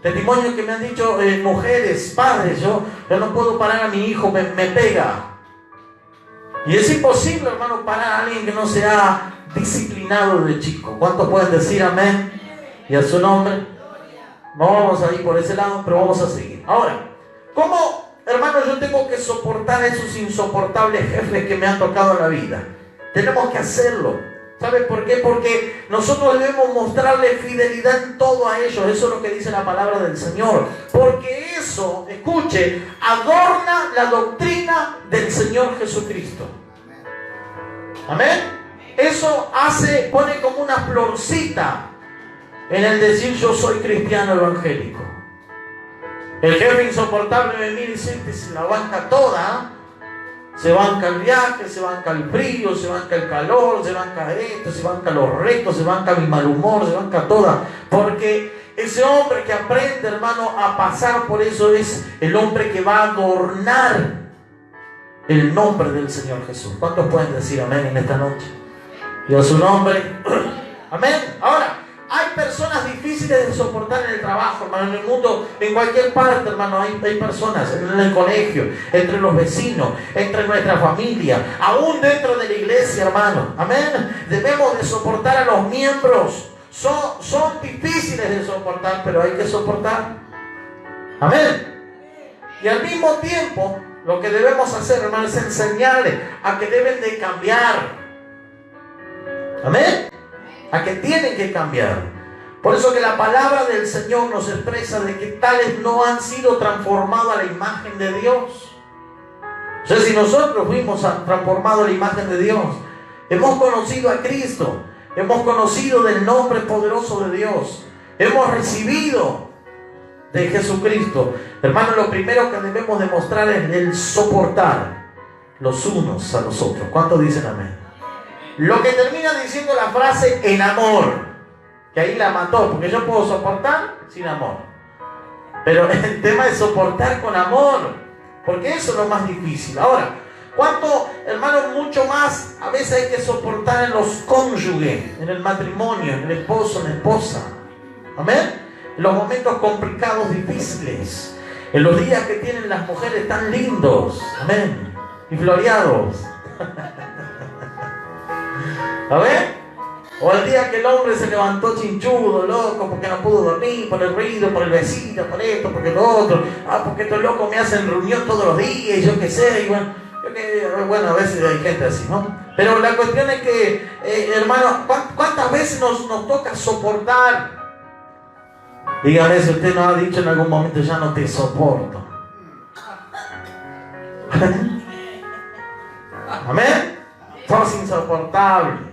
Testimonio que me han dicho mujeres, padres, yo no puedo parar a mi hijo, me pega. Y es imposible, hermano, parar a alguien que no se ha disciplinado de chico. ¿Cuántos pueden decir amén? Y a su nombre. No vamos a ir por ese lado, pero vamos a seguir. Ahora, ¿cómo, hermano, yo tengo que soportar a esos insoportables jefes que me han tocado en la vida? Tenemos que hacerlo. ¿Sabe por qué? Porque nosotros debemos mostrarle fidelidad en todo a ellos. Eso es lo que dice la palabra del Señor. Porque eso, escuche, adorna la doctrina del Señor Jesucristo. Amén. Eso pone como una florcita en el decir yo soy cristiano evangélico. El jefe insoportable me mira y siente, se la banca toda. Se banca el viaje, se banca el frío, se banca el calor, se banca esto, se banca los retos, se banca mi mal humor, se banca toda. Porque ese hombre que aprende, hermano, a pasar por eso es el hombre que va a adornar el nombre del Señor Jesús. ¿Cuántos pueden decir amén en esta noche? Y a su nombre. Amén. Ahora, hay personas difíciles de soportar en el trabajo, hermano, en el mundo, en cualquier parte, hermano, hay personas, en el colegio, entre los vecinos, entre nuestra familia, aún dentro de la iglesia, hermano. Amén. Debemos de soportar a los miembros. Son difíciles de soportar, pero hay que soportar. Amén. Y al mismo tiempo, lo que debemos hacer, hermano, es enseñarles a que deben de cambiar. Amén. A que tienen que cambiar. Por eso que la palabra del Señor nos expresa de que tales no han sido transformados a la imagen de Dios. O sea, si nosotros fuimos transformados a la imagen de Dios, hemos conocido a Cristo, hemos conocido del nombre poderoso de Dios, hemos recibido de Jesucristo, hermano, lo primero que debemos demostrar es el soportar los unos a los otros. ¿Cuántos dicen amén? Lo que termina diciendo la frase en amor, que ahí la mató, porque yo puedo soportar sin amor, pero el tema es soportar con amor, porque eso es lo más difícil. Ahora, ¿cuánto, hermano, mucho más a veces hay que soportar en los cónyuges, en el matrimonio, en el esposo, en la esposa? Amén. En los momentos complicados, difíciles, en los días que tienen las mujeres tan lindos, amén, y floreados. ¿A ver? O el día que el hombre se levantó chinchudo, loco, porque no pudo dormir, por el ruido, por el vecino, por esto, porque lo otro. Porque estos locos me hacen reunión todos los días, y yo qué sé, y bueno, a veces hay gente así, ¿no? Pero la cuestión es que, hermano, ¿cuántas veces nos toca soportar? Dígame si usted no ha dicho en algún momento, ya no te soporto. Amén. Sos insoportable.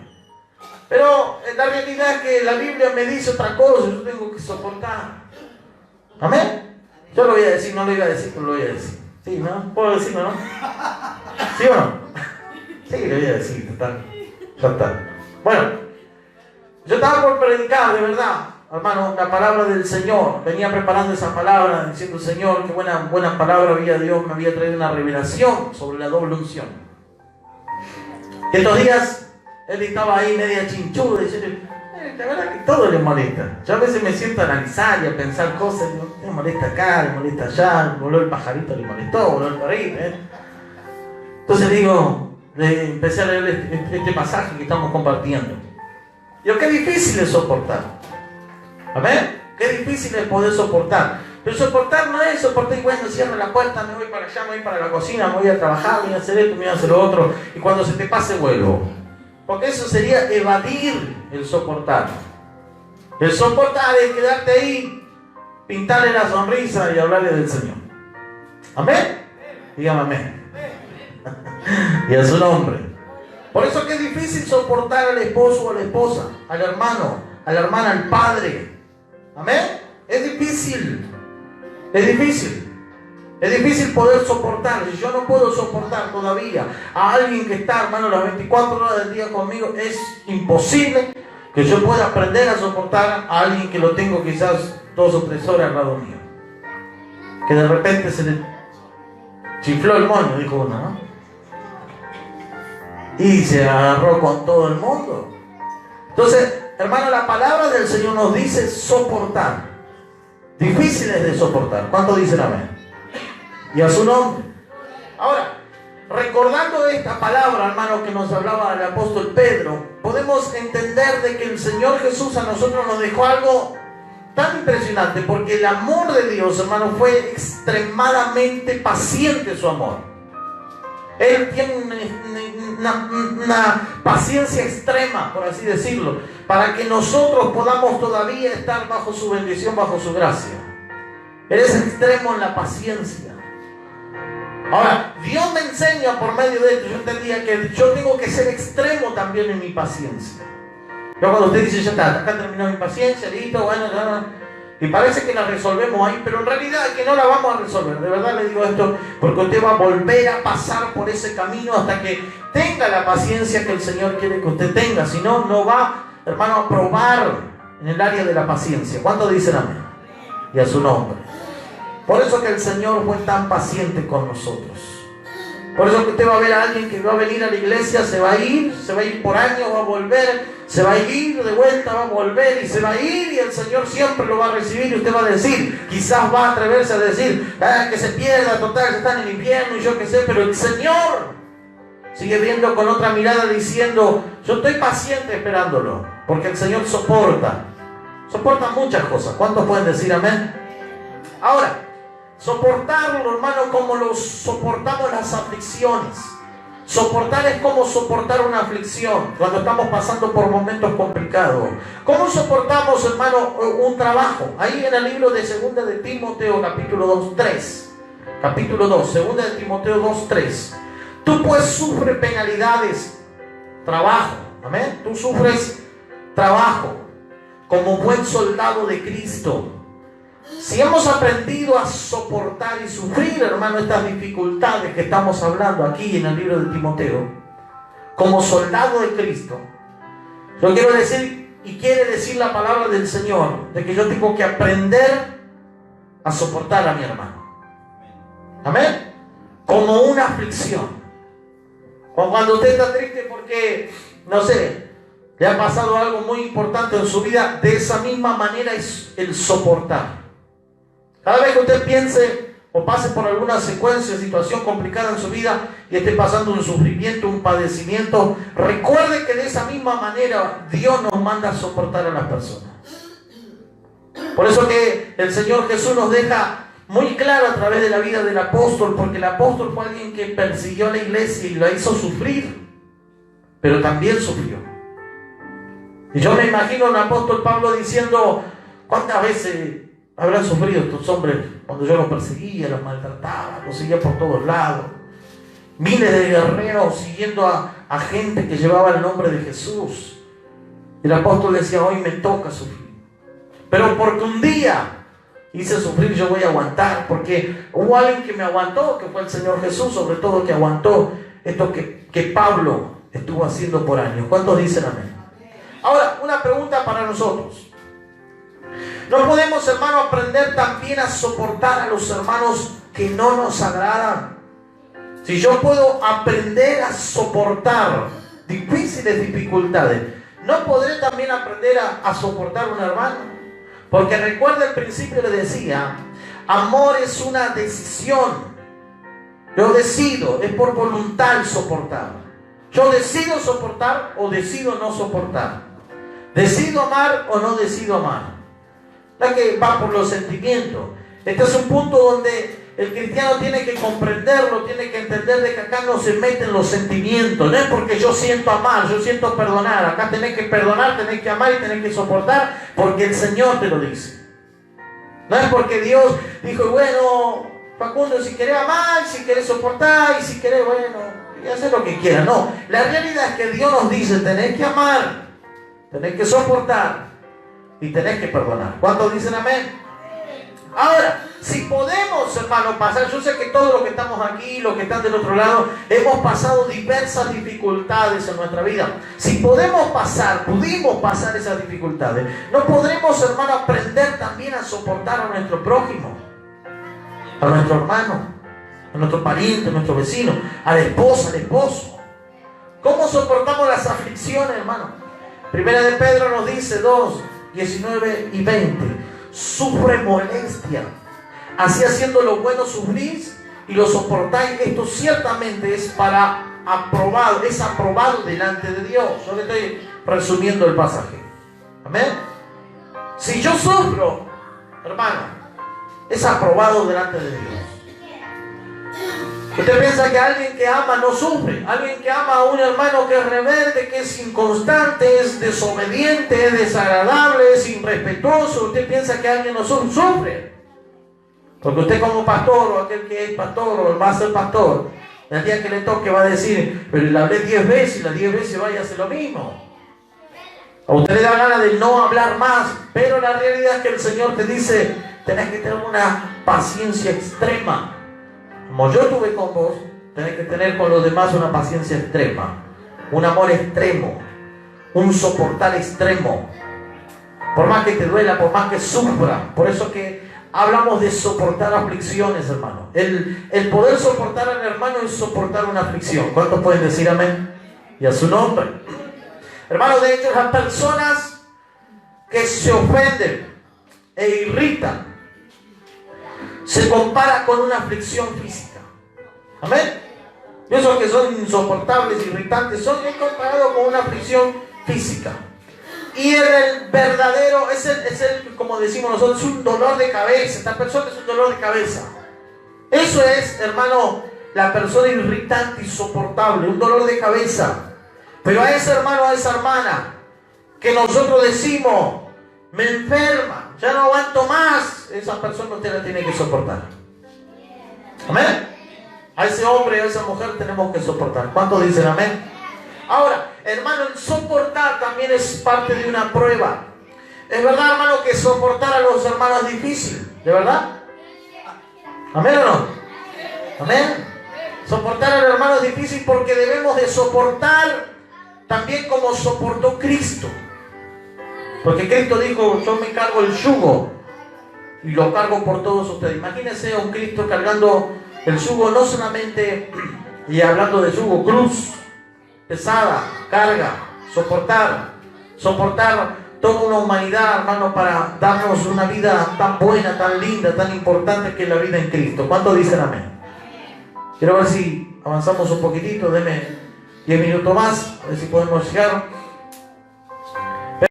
Pero la realidad es que la Biblia me dice otra cosa, yo tengo que soportar. Amén. Yo lo voy a decir, no lo iba a decir, pero lo voy a decir. Sí, ¿no? ¿Puedo decirlo, no? ¿Sí o no? Sí, lo voy a decir, total. Ya está. Bueno, yo estaba por predicar, de verdad, hermano, la palabra del Señor. Venía preparando esa palabra, diciendo, Señor, qué buena palabra había Dios, me había traído una revelación sobre la doble unción. Estos días, él estaba ahí media chinchuda, diciendo, la verdad que todo le molesta. Yo a veces me siento a analizar y a pensar cosas, digo, le molesta acá, le molesta allá, voló el pajarito, le molestó, voló el perrito, Entonces digo, empecé a leer este pasaje que estamos compartiendo. Digo, qué difícil es soportar. Amén. Qué difícil es poder soportar. Pero soportar no es soportar y bueno, cierro la puerta, me voy para allá, me voy para la cocina, me voy a trabajar, voy a hacer esto, me voy a hacer lo otro. Y cuando se te pase, vuelvo. Porque eso sería evadir el soportar. El soportar es quedarte ahí, pintarle la sonrisa y hablarle del Señor. ¿Amén? Dígame amén. Y a su nombre. Por eso que es difícil soportar al esposo o a la esposa, al hermano, a la hermana, al padre. ¿Amén? Es difícil. Es difícil. Es difícil poder soportar. Si yo no puedo soportar todavía a alguien que está, hermano, las 24 horas del día conmigo, es imposible que yo pueda aprender a soportar a alguien que lo tengo quizás 2 o 3 horas al lado mío. Que de repente se le chifló el moño, dijo uno, ¿no? Y se agarró con todo el mundo. Entonces, hermano, la palabra del Señor nos dice soportar. Difíciles de soportar. ¿Cuántos dicen amén? Y a su nombre. Ahora, recordando esta palabra, hermano, que nos hablaba el apóstol Pedro, podemos entender de que el Señor Jesús a nosotros nos dejó algo tan impresionante, porque el amor de Dios, hermano, fue extremadamente paciente su amor. Él tiene una paciencia extrema, por así decirlo, para que nosotros podamos todavía estar bajo su bendición, bajo su gracia. Él es extremo en la paciencia. Ahora, Dios me enseña por medio de esto, yo entendía que yo tengo que ser extremo también en mi paciencia. Yo cuando usted dice, ya está, acá terminó mi paciencia, listo, bueno, y parece que la resolvemos ahí, pero en realidad es que no la vamos a resolver. De verdad le digo esto, porque usted va a volver a pasar por ese camino hasta que tenga la paciencia que el Señor quiere que usted tenga. Si no, no va, hermano, a probar en el área de la paciencia. ¿Cuántos dicen amén? Y a su nombre. Por eso que el Señor fue tan paciente con nosotros. Por eso que usted va a ver a alguien que va a venir a la iglesia, se va a ir por años, va a volver, se va a ir de vuelta, va a volver y se va a ir, y el Señor siempre lo va a recibir, y usted va a decir, quizás va a atreverse a decir, que se pierda, total, que está en el infierno y yo qué sé, pero el Señor sigue viendo con otra mirada diciendo, yo estoy paciente esperándolo, porque el Señor soporta muchas cosas. ¿Cuántos pueden decir amén? Ahora, soportarlo, hermano, como lo soportamos las aflicciones. Soportar es como soportar una aflicción cuando estamos pasando por momentos complicados. ¿Cómo soportamos, hermano, un trabajo? Ahí en el libro de 2 de Timoteo, capítulo 2, 3. Capítulo 2, 2 de Timoteo 2, 3. Tú pues sufres penalidades, trabajo, amén. Tú sufres trabajo como buen soldado de Cristo. Si hemos aprendido a soportar y sufrir, hermano, estas dificultades que estamos hablando aquí en el libro de Timoteo, como soldado de Cristo, yo quiero decir, y quiere decir la palabra del Señor, de que yo tengo que aprender a soportar a mi hermano. Amén. Como una aflicción. O cuando usted está triste porque, no sé, le ha pasado algo muy importante en su vida, de esa misma manera es el soportar. Cada vez que usted piense o pase por alguna secuencia, situación complicada en su vida y esté pasando un sufrimiento, un padecimiento, recuerde que de esa misma manera Dios nos manda a soportar a las personas. Por eso que el Señor Jesús nos deja muy claro a través de la vida del apóstol, porque el apóstol fue alguien que persiguió a la iglesia y la hizo sufrir, pero también sufrió. Y yo me imagino al apóstol Pablo diciendo, ¿cuántas veces habrán sufrido estos hombres cuando yo los perseguía, los maltrataba, los seguía por todos lados? Miles de guerreros siguiendo a gente que llevaba el nombre de Jesús. El apóstol decía, hoy me toca sufrir. Pero porque un día hice sufrir, yo voy a aguantar, porque hubo alguien que me aguantó, que fue el Señor Jesús, sobre todo, que aguantó esto que Pablo estuvo haciendo por años. ¿Cuántos dicen amén? Ahora, una pregunta para nosotros. ¿No podemos, hermano, aprender también a soportar a los hermanos que no nos agradan? Si yo puedo aprender a soportar difíciles dificultades, ¿no podré también aprender a soportar a un hermano? Porque recuerda, al principio le decía, amor es una decisión. Yo decido, es por voluntad soportar. Yo decido soportar o decido no soportar. Decido amar o no decido amar. No es que va por los sentimientos. Este es un punto donde el cristiano tiene que comprenderlo, tiene que entender de que acá no se meten los sentimientos. No es porque yo siento amar, yo siento perdonar. Acá tenés que perdonar, tenés que amar y tenés que soportar porque el Señor te lo dice. No es porque Dios dijo, bueno, Facundo, si querés amar, si querés soportar y si querés, bueno, y hacer lo que quieras. No, la realidad es que Dios nos dice, tenés que amar, tenés que soportar y tenés que perdonar. ¿Cuántos dicen amén? Ahora, si podemos, hermano, pasar, yo sé que todos los que estamos aquí, los que están del otro lado, hemos pasado diversas dificultades en nuestra vida. Si pudimos pasar esas dificultades, ¿no podremos, hermano, aprender también a soportar a nuestro prójimo, a nuestro hermano, a nuestro pariente, a nuestro vecino, a la esposa, al esposo? ¿Cómo soportamos las aflicciones, hermano? Primera de Pedro nos dice 2, 19 y 20. Sufre molestia, así haciendo lo bueno sufrís y lo soportáis. Esto ciertamente es aprobado delante de Dios. Yo le estoy resumiendo el pasaje. Amén. Si yo sufro, hermano, es aprobado delante de Dios. Usted piensa que alguien que ama no sufre. Alguien que ama a un hermano que es rebelde, que es inconstante, es desobediente, es desagradable, es irrespetuoso. Usted piensa que alguien no sufre. Porque usted como pastor o aquel que es pastor o va a ser pastor, el día que le toque va a decir, pero le hablé 10 veces y las 10 veces vaya a hacer lo mismo. A usted le da ganas de no hablar más, pero la realidad es que el Señor te dice, tenés que tener una paciencia extrema. Como yo tuve con vos, tenés que tener con los demás una paciencia extrema, un amor extremo, un soportar extremo. Por más que te duela, por más que sufra. Por eso que hablamos de soportar aflicciones, hermano. El poder soportar al hermano es soportar una aflicción. ¿Cuántos pueden decir amén? Y a su nombre. Hermano, de hecho, las personas que se ofenden e irritan se compara con una aflicción física. Amén. Y esos que son insoportables, irritantes, son comparados con una aflicción física. Y el verdadero, como decimos nosotros, es un dolor de cabeza. Esta persona es un dolor de cabeza. Eso es, hermano, la persona irritante, insoportable, un dolor de cabeza. Pero a ese hermano, a esa hermana, que nosotros decimos, me enferma, ya no aguanto más, esa persona usted la tiene que soportar. Amén. A ese hombre, a esa mujer tenemos que soportar. ¿Cuántos dicen amén? Ahora, hermano, el soportar también es parte de una prueba. Es verdad, hermano, que soportar a los hermanos es difícil. ¿De verdad? ¿Amén o no? Amén. Soportar al hermano es difícil porque debemos de soportar también como soportó Cristo. Porque Cristo dijo, yo me cargo el yugo y lo cargo por todos ustedes. Imagínense a un Cristo cargando el yugo, no solamente, y hablando de yugo, cruz pesada, carga, soportar toda una humanidad, hermano, para darnos una vida tan buena, tan linda, tan importante que es la vida en Cristo. ¿Cuántos dicen amén? Quiero ver si avanzamos un poquitito, deme 10 minutos más, a ver si podemos llegar.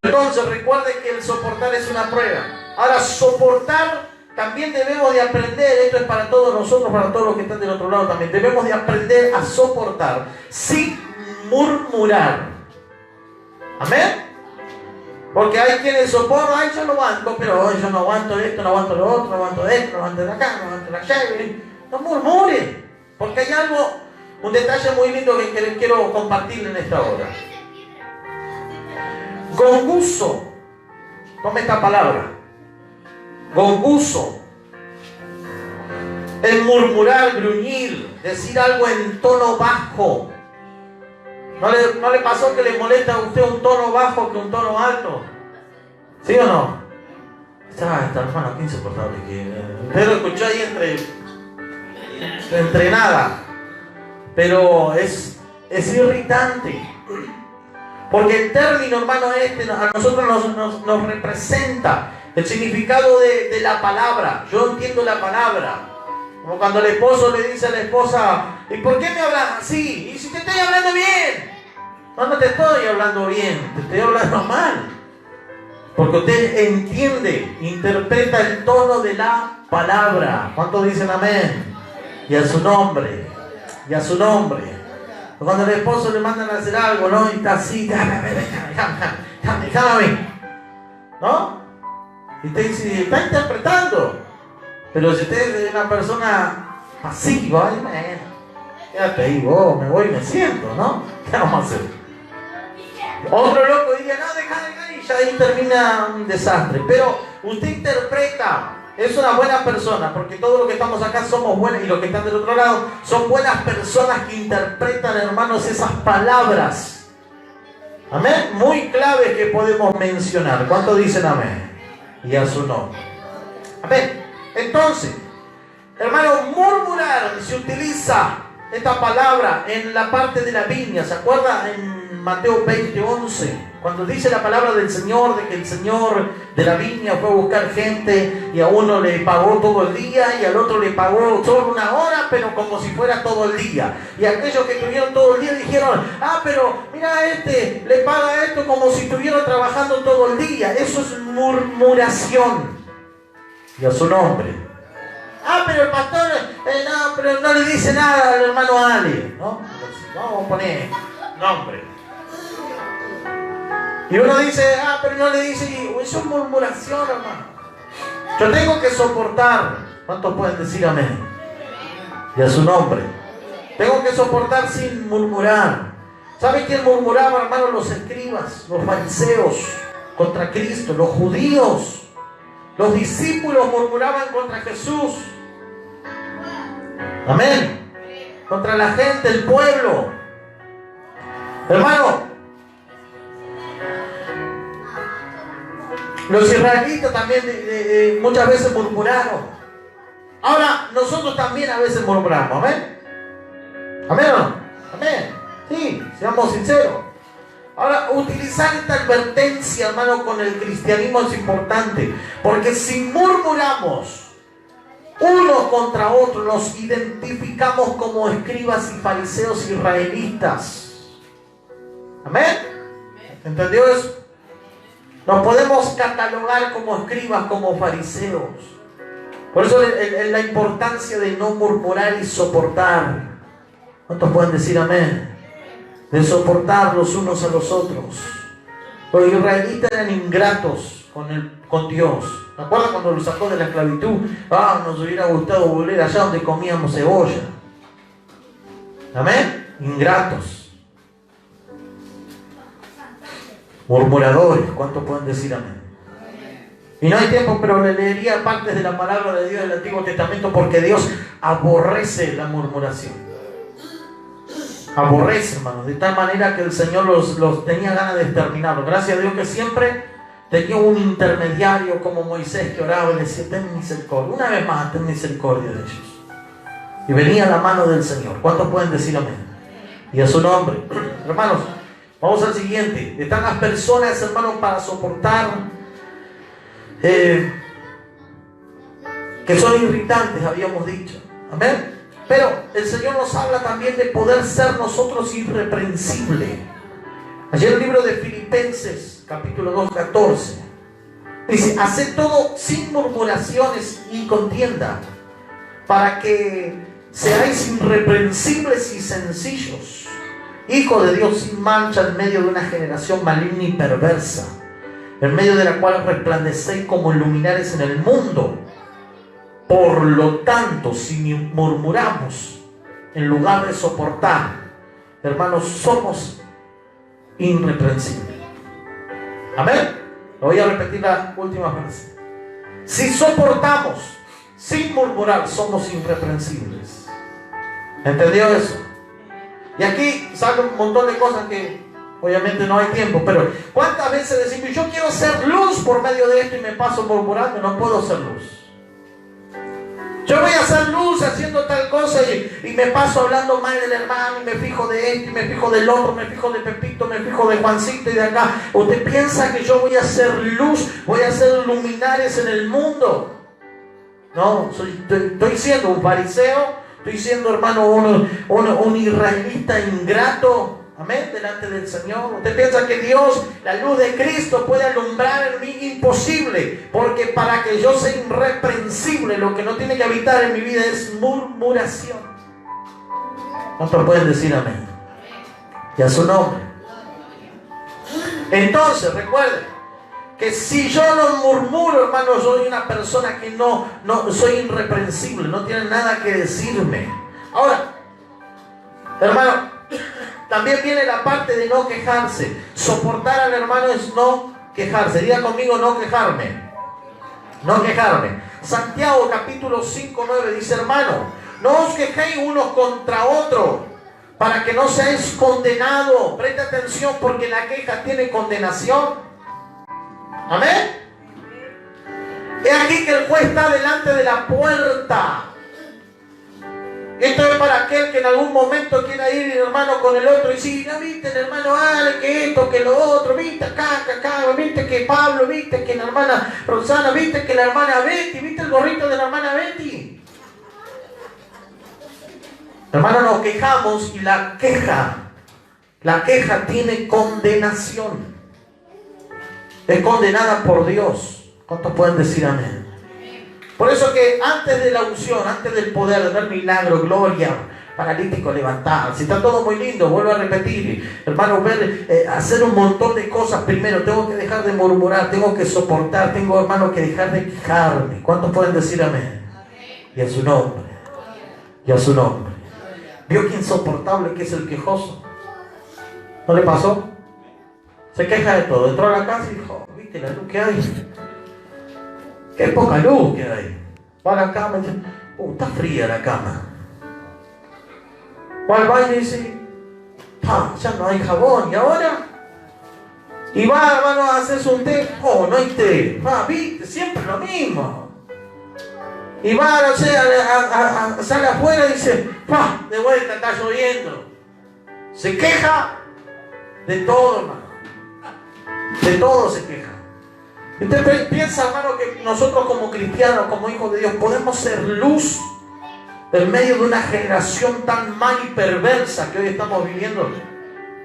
Pero entonces recuerde que el soportar es una prueba. Ahora, soportar también debemos de aprender, esto es para todos nosotros, para todos los que están del otro lado también, debemos de aprender a soportar sin murmurar. Amén. Porque hay quienes soportan, ay, yo lo aguanto, pero yo no aguanto esto, no aguanto lo otro, no aguanto esto, no aguanto de acá, no aguanto de allá. No murmuren, porque hay algo, un detalle muy lindo que les quiero compartir en esta hora. Gonguso, tome esta palabra, gonguso, el murmurar, gruñir, decir algo en tono bajo, ¿No le pasó que le molesta a usted un tono bajo que un tono alto? ¿Sí o no? Esta hermana, qué insoportable que... Usted lo escuchó ahí entre nada. Pero es irritante. Porque el término, hermano, a nosotros nos representa el significado de la palabra. Yo entiendo la palabra. Como cuando el esposo le dice a la esposa, ¿y por qué me hablas así? ¿Y si te estoy hablando bien? No te estoy hablando bien, te estoy hablando mal. Porque usted entiende, interpreta el tono de la palabra. ¿Cuántos dicen amén? Y a su nombre, y a su nombre. Cuando el esposo le mandan a hacer algo, ¿no? Y está así, déjame, ¿no? Y usted dice, está interpretando. Pero si usted es una persona pasiva, quédate ahí, vos, me voy y me siento, ¿no? ¿Qué vamos a hacer? Otro loco diría, no, deja, y ya ahí termina un desastre. Pero usted interpreta, es una buena persona, porque todos los que estamos acá somos buenos, y los que están del otro lado son buenas personas que interpretan, hermanos, esas palabras. Amén. Muy clave que podemos mencionar. ¿Cuántos dicen amén? Y a su nombre. Amén. Entonces, hermano, murmurar, se utiliza esta palabra en la parte de la viña. ¿Se acuerda en Mateo 20:11? Cuando dice la palabra del Señor, de que el Señor de la viña fue a buscar gente y a uno le pagó todo el día y al otro le pagó solo una hora, pero como si fuera todo el día. Y aquellos que estuvieron todo el día dijeron, pero mira, le paga esto como si estuviera trabajando todo el día. Eso es murmuración. Y a su nombre. Pero el pastor, pero no le dice nada al hermano Ale, ¿no? Vamos a poner nombre. Y uno dice, pero no le dice, eso es murmuración, hermano. Yo tengo que soportar. ¿Cuántos pueden decir amén? Y a su nombre. Tengo que soportar sin murmurar. ¿Sabe quién murmuraba, hermano? Los escribas, los fariseos contra Cristo, los judíos. Los discípulos murmuraban contra Jesús. Amén. Contra la gente, el pueblo. Hermano, los israelitas también muchas veces murmuraron. Ahora, nosotros también a veces murmuramos. Amén. Amén o no. Amén. Sí, seamos sinceros. Ahora, utilizar esta advertencia, hermano, con el cristianismo es importante. Porque si murmuramos unos contra otros, nos identificamos como escribas y fariseos israelitas. Amén. ¿Entendió eso? Nos podemos catalogar como escribas, como fariseos. Por eso la importancia de no murmurar y soportar. ¿Cuántos pueden decir amén? De soportar los unos a los otros. Los israelitas eran ingratos con Dios. ¿Me acuerdas cuando los sacó de la esclavitud? Nos hubiera gustado volver allá donde comíamos cebolla. Amén. Ingratos. Murmuradores. ¿Cuántos pueden decir amén? Y no hay tiempo, pero le leería partes de la palabra de Dios del Antiguo Testamento, porque Dios aborrece la murmuración. Aborrece, hermanos, de tal manera que el Señor los tenía ganas de exterminarlos. Gracias a Dios que siempre tenía un intermediario como Moisés que oraba y decía, ten misericordia, una vez más, ten misericordia de ellos. Y venía la mano del Señor. ¿Cuántos pueden decir amén? Y a su nombre. Hermanos, vamos al siguiente. Están las personas, hermanos, para soportar, que son irritantes, habíamos dicho. Amén. Pero el Señor nos habla también de poder ser nosotros irreprensibles. Allí en el libro de Filipenses, capítulo 2, 14, dice, haced todo sin murmuraciones y contienda, para que seáis irreprensibles y sencillos, hijos de Dios sin mancha en medio de una generación maligna y perversa, en medio de la cual resplandecéis como luminares en el mundo. Por lo tanto, si murmuramos en lugar de soportar, hermanos, somos irreprensibles. Amén. Voy a repetir la última frase. Si soportamos sin murmurar, somos irreprensibles. ¿Entendió eso? Y aquí salen un montón de cosas que obviamente no hay tiempo, pero ¿cuántas veces decimos, yo quiero ser luz por medio de esto y me paso murmurando? No puedo ser luz. Yo voy a hacer luz haciendo tal cosa y me paso hablando mal del hermano y me fijo de este y me fijo del otro, me fijo de Pepito, me fijo de Juancito y de acá. ¿Usted piensa que yo voy a hacer luz, voy a hacer luminares en el mundo? No, estoy siendo un fariseo, estoy siendo, hermano, un israelita ingrato. Amén, delante del Señor. ¿Usted piensa que Dios, la luz de Cristo, puede alumbrar en mí? Imposible, porque para que yo sea irreprensible, lo que no tiene que habitar en mi vida es murmuración. ¿Cuántos pueden decir amén? Y a su nombre. Entonces, recuerden que si yo no murmuro, hermano, soy una persona que no soy irreprensible, no tiene nada que decirme. Ahora, hermano, también viene la parte de no quejarse. Soportar al hermano es no quejarse. Diga conmigo, no quejarme. No quejarme. Santiago capítulo 5, 9 dice, hermano, no os quejéis unos contra otros, para que no seáis condenados. Presta atención, porque la queja tiene condenación. Amén. He aquí que el juez está delante de la puerta. Esto es para aquel que en algún momento quiera ir, hermano, con el otro y decir, ¿no viste el hermano Ale, que esto, que lo otro? ¿Viste acá, viste que Pablo, viste que la hermana Rosana, viste que la hermana Betty, viste el gorrito de la hermana Betty? Hermano, nos quejamos y la queja tiene condenación. Es condenada por Dios. ¿Cuántos pueden decir amén? Por eso que antes de la unción, antes del poder, de dar milagro, gloria, paralítico levantar, si está todo muy lindo, vuelvo a repetir, hermano, hacer un montón de cosas. Primero tengo que dejar de murmurar, tengo que soportar, tengo, hermano, que dejar de quejarme. ¿Cuántos pueden decir amén? Y a su nombre, y a su nombre. ¿Vio qué insoportable que es el quejoso? ¿No le pasó? Se queja de todo. Entró a la casa y dijo, ¿viste la luz que hay? Qué poca luz que hay. Va a la cama y dice, está fría la cama. Va al baño y dice, ya no hay jabón. ¿Y ahora? Y va, hermano, a hacerse un té. No hay té. Viste, siempre lo mismo. Y va, no sé, sale afuera y dice, de vuelta, está lloviendo. Se queja de todo, hermano. De todo se queja. Usted piensa, hermano, que nosotros como cristianos, como hijos de Dios, podemos ser luz en medio de una generación tan mal y perversa que hoy estamos viviendo,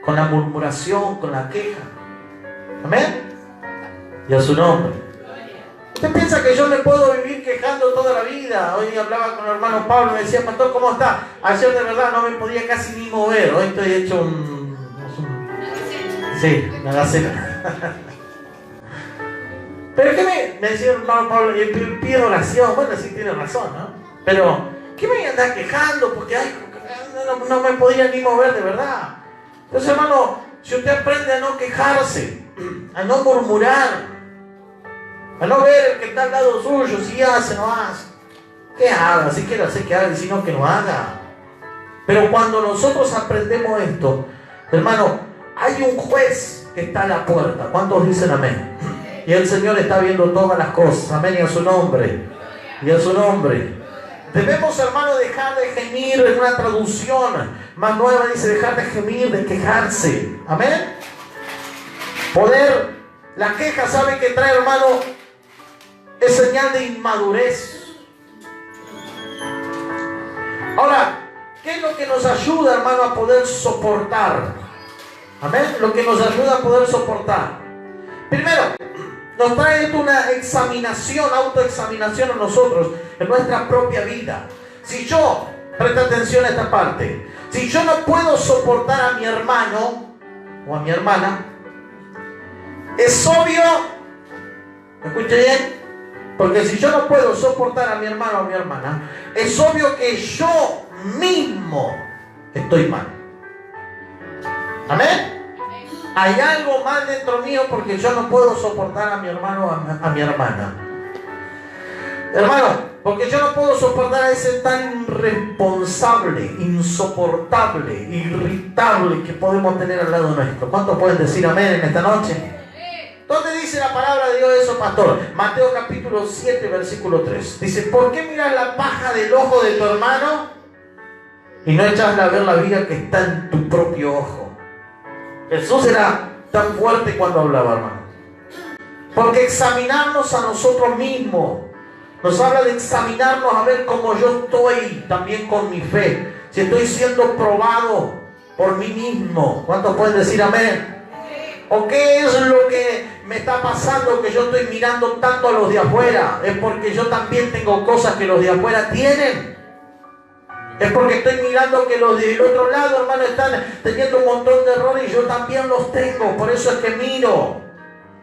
con la murmuración, con la queja. Amén. Y a su nombre. Usted piensa que yo me puedo vivir quejando toda la vida. Hoy hablaba con el hermano Pablo y me decía, pastor, ¿cómo está? Ayer de verdad no me podía casi ni mover. Hoy estoy hecho una gacela. Pero ¿qué me decía el hermano Pablo? Pido oración. Bueno, sí tiene razón, ¿no? Pero ¿qué me anda quejando? Porque no me podía ni mover de verdad. Entonces, hermano, si usted aprende a no quejarse, a no murmurar, a no ver el que está al lado suyo, si hace, no hace, que haga, si quiere hacer que haga, y si no, que no haga. Pero cuando nosotros aprendemos esto, hermano, hay un juez que está a la puerta. ¿Cuántos dicen amén? Y el Señor está viendo todas las cosas. Amén, y a su nombre. Y a su nombre. Debemos, hermano, dejar de gemir. En una traducción más nueva dice dejar de gemir, de quejarse. Amén. La queja, ¿sabe qué trae, hermano? Es señal de inmadurez. Ahora, ¿qué es lo que nos ayuda, hermano, a poder soportar? Amén. Lo que nos ayuda a poder soportar. Primero, nos trae esto una examinación, autoexaminación a nosotros, en nuestra propia vida. Si yo, presta atención a esta parte, si yo no puedo soportar a mi hermano o a mi hermana, es obvio, ¿me escucha bien? Porque si yo no puedo soportar a mi hermano o a mi hermana, es obvio que yo mismo estoy mal. ¿Amén? Hay algo mal dentro mío porque yo no puedo soportar a mi hermano o a mi hermana. Hermano, porque yo no puedo soportar a ese tan irresponsable, insoportable, irritable que podemos tener al lado nuestro. ¿Cuántos pueden decir amén en esta noche? ¿Dónde dice la palabra de Dios eso, pastor? Mateo capítulo 7, versículo 3. Dice, ¿por qué miras la paja del ojo de tu hermano y no echas a ver la viga que está en tu propio ojo? Jesús era tan fuerte cuando hablaba, hermano. Porque examinarnos a nosotros mismos nos habla de examinarnos a ver cómo yo estoy también con mi fe. Si estoy siendo probado por mí mismo. ¿Cuántos pueden decir amén? ¿O qué es lo que me está pasando que yo estoy mirando tanto a los de afuera? Es porque yo también tengo cosas que los de afuera tienen. Es porque estoy mirando que los del otro lado, hermano, están teniendo un montón de errores y yo también los tengo. Por eso es que miro.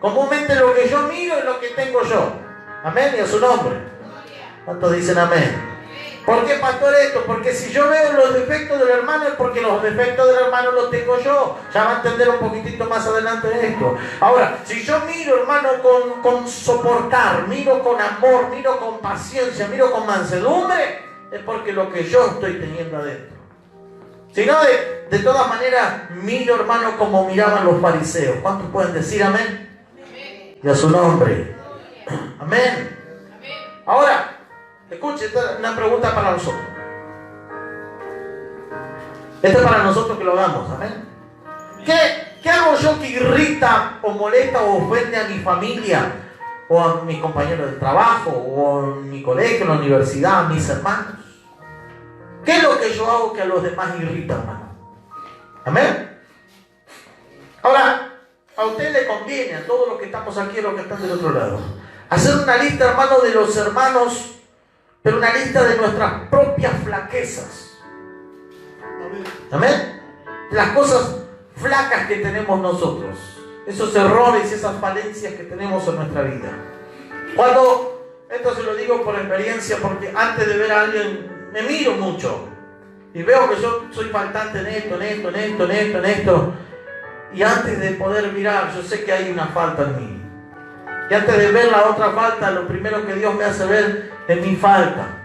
Comúnmente lo que yo miro es lo que tengo yo. Amén, y a su nombre. ¿Cuántos dicen amén? ¿Por qué, pastor, esto? Porque si yo veo los defectos del hermano es porque los defectos del hermano los tengo yo. Ya va a entender un poquitito más adelante esto. Ahora, si yo miro, hermano, con soportar, miro con amor, miro con paciencia, miro con mansedumbre, es porque lo que yo estoy teniendo adentro. Si no, de todas maneras, miro, hermano, como miraban los fariseos. ¿Cuántos pueden decir amén? Y a su nombre. Amén. Ahora, escuche, esta es una pregunta para nosotros. Esta es para nosotros que lo hagamos, amén. ¿Qué hago yo que irrita o molesta o ofende a mi familia o a mis compañeros de trabajo o en mi colegio, en la universidad, a mis hermanos? ¿Qué es lo que yo hago que a los demás irrita, hermano? Amén. Ahora, a usted le conviene, a todos los que estamos aquí, a los que están del otro lado, hacer una lista, hermano, de los hermanos, pero una lista de nuestras propias flaquezas. Amén. Las cosas flacas que tenemos nosotros, esos errores y esas falencias que tenemos en nuestra vida. Esto se lo digo por experiencia, porque antes de ver a alguien me miro mucho y veo que yo soy faltante en esto, y antes de poder mirar, yo sé que hay una falta en mí. Y antes de ver la otra falta, lo primero que Dios me hace ver es mi falta.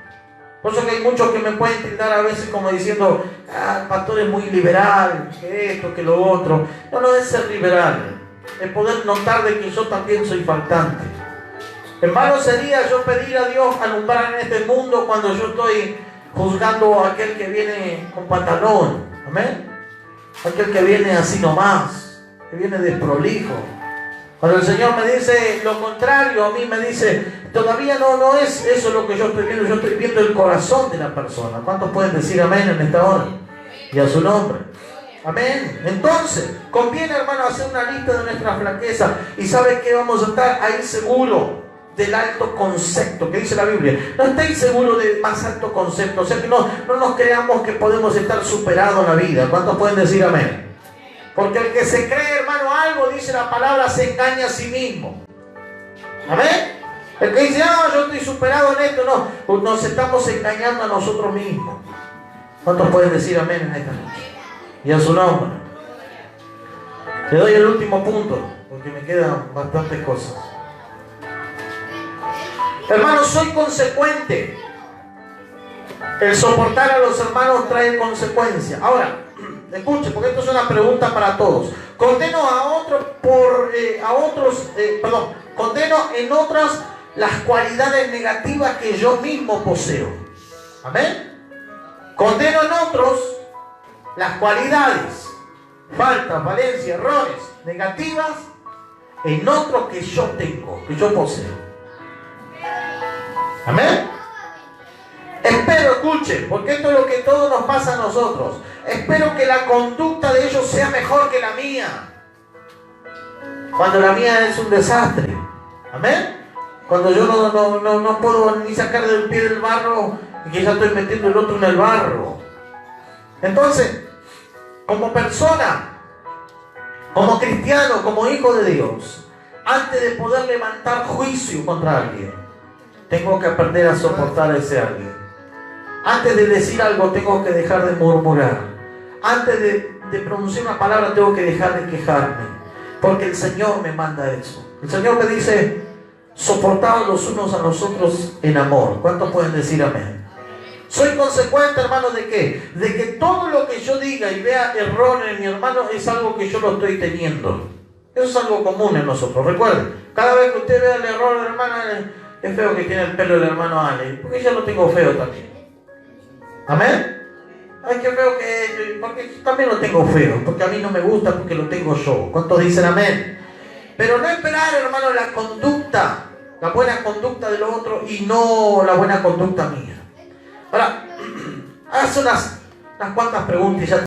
Por eso que hay muchos que me pueden tildar a veces como diciendo, el pastor es muy liberal, que esto, que lo otro. No es ser liberal, es poder notar de que yo también soy faltante. Hermano, sería yo pedir a Dios alumbrar en este mundo cuando yo estoy juzgando a aquel que viene con pantalón. Amén. Aquel que viene así nomás, que viene desprolijo. Cuando el Señor me dice lo contrario, a mí me dice, todavía no es eso lo que yo estoy viendo el corazón de la persona. ¿Cuántos pueden decir amén en esta hora? Y a su nombre. Amén. Entonces, conviene, hermano, hacer una lista de nuestras flaquezas. Y ¿sabe qué? Vamos a estar ahí seguro del alto concepto que dice la Biblia. No estéis seguros del más alto concepto. O sea que no nos creamos que podemos estar superados en la vida. ¿Cuántos pueden decir amén? Porque el que se cree, hermano, algo, dice la palabra, se engaña a sí mismo. Amén. El que dice, yo estoy superado en esto, no, nos estamos engañando a nosotros mismos. ¿Cuántos pueden decir amén en esta noche? Y a su nombre. Le doy el último punto, porque me quedan bastantes cosas. Hermanos, soy consecuente. El soportar a los hermanos trae consecuencias. Ahora, escuche, porque esto es una pregunta para todos. Condeno condeno en otras las cualidades negativas que yo mismo poseo. Amén. Condeno en otros las cualidades, faltas, falencias, errores negativas en otros que yo tengo, que yo poseo. Amén. Espero, escuche, porque esto es lo que todo nos pasa a nosotros. Espero que la conducta de ellos sea mejor que la mía, cuando la mía es un desastre. Amén. Cuando yo no puedo ni sacar del pie del barro y que ya estoy metiendo el otro en el barro. Entonces, como persona, como cristiano, como hijo de Dios, antes de poder levantar juicio contra alguien, tengo que aprender a soportar a ese alguien. Antes de decir algo, tengo que dejar de murmurar. Antes de pronunciar una palabra, tengo que dejar de quejarme. Porque el Señor me manda eso. El Señor me dice, soportados los unos a los otros en amor. ¿Cuántos pueden decir amén? Soy consecuente, hermano, ¿de qué? De que todo lo que yo diga y vea error en mi hermano es algo que yo lo estoy teniendo. Eso es algo común en nosotros. Recuerden, cada vez que usted vea el error de la hermana, es feo que tiene el pelo del hermano Ale, porque yo lo tengo feo también. ¿Amén? Ay, qué feo que... porque yo también lo tengo feo, porque a mí no me gusta, porque lo tengo yo. ¿Cuántos dicen amén? Pero no esperar, hermano, la conducta, la buena conducta del otro y no la buena conducta mía. Ahora, hace unas cuantas preguntas y ya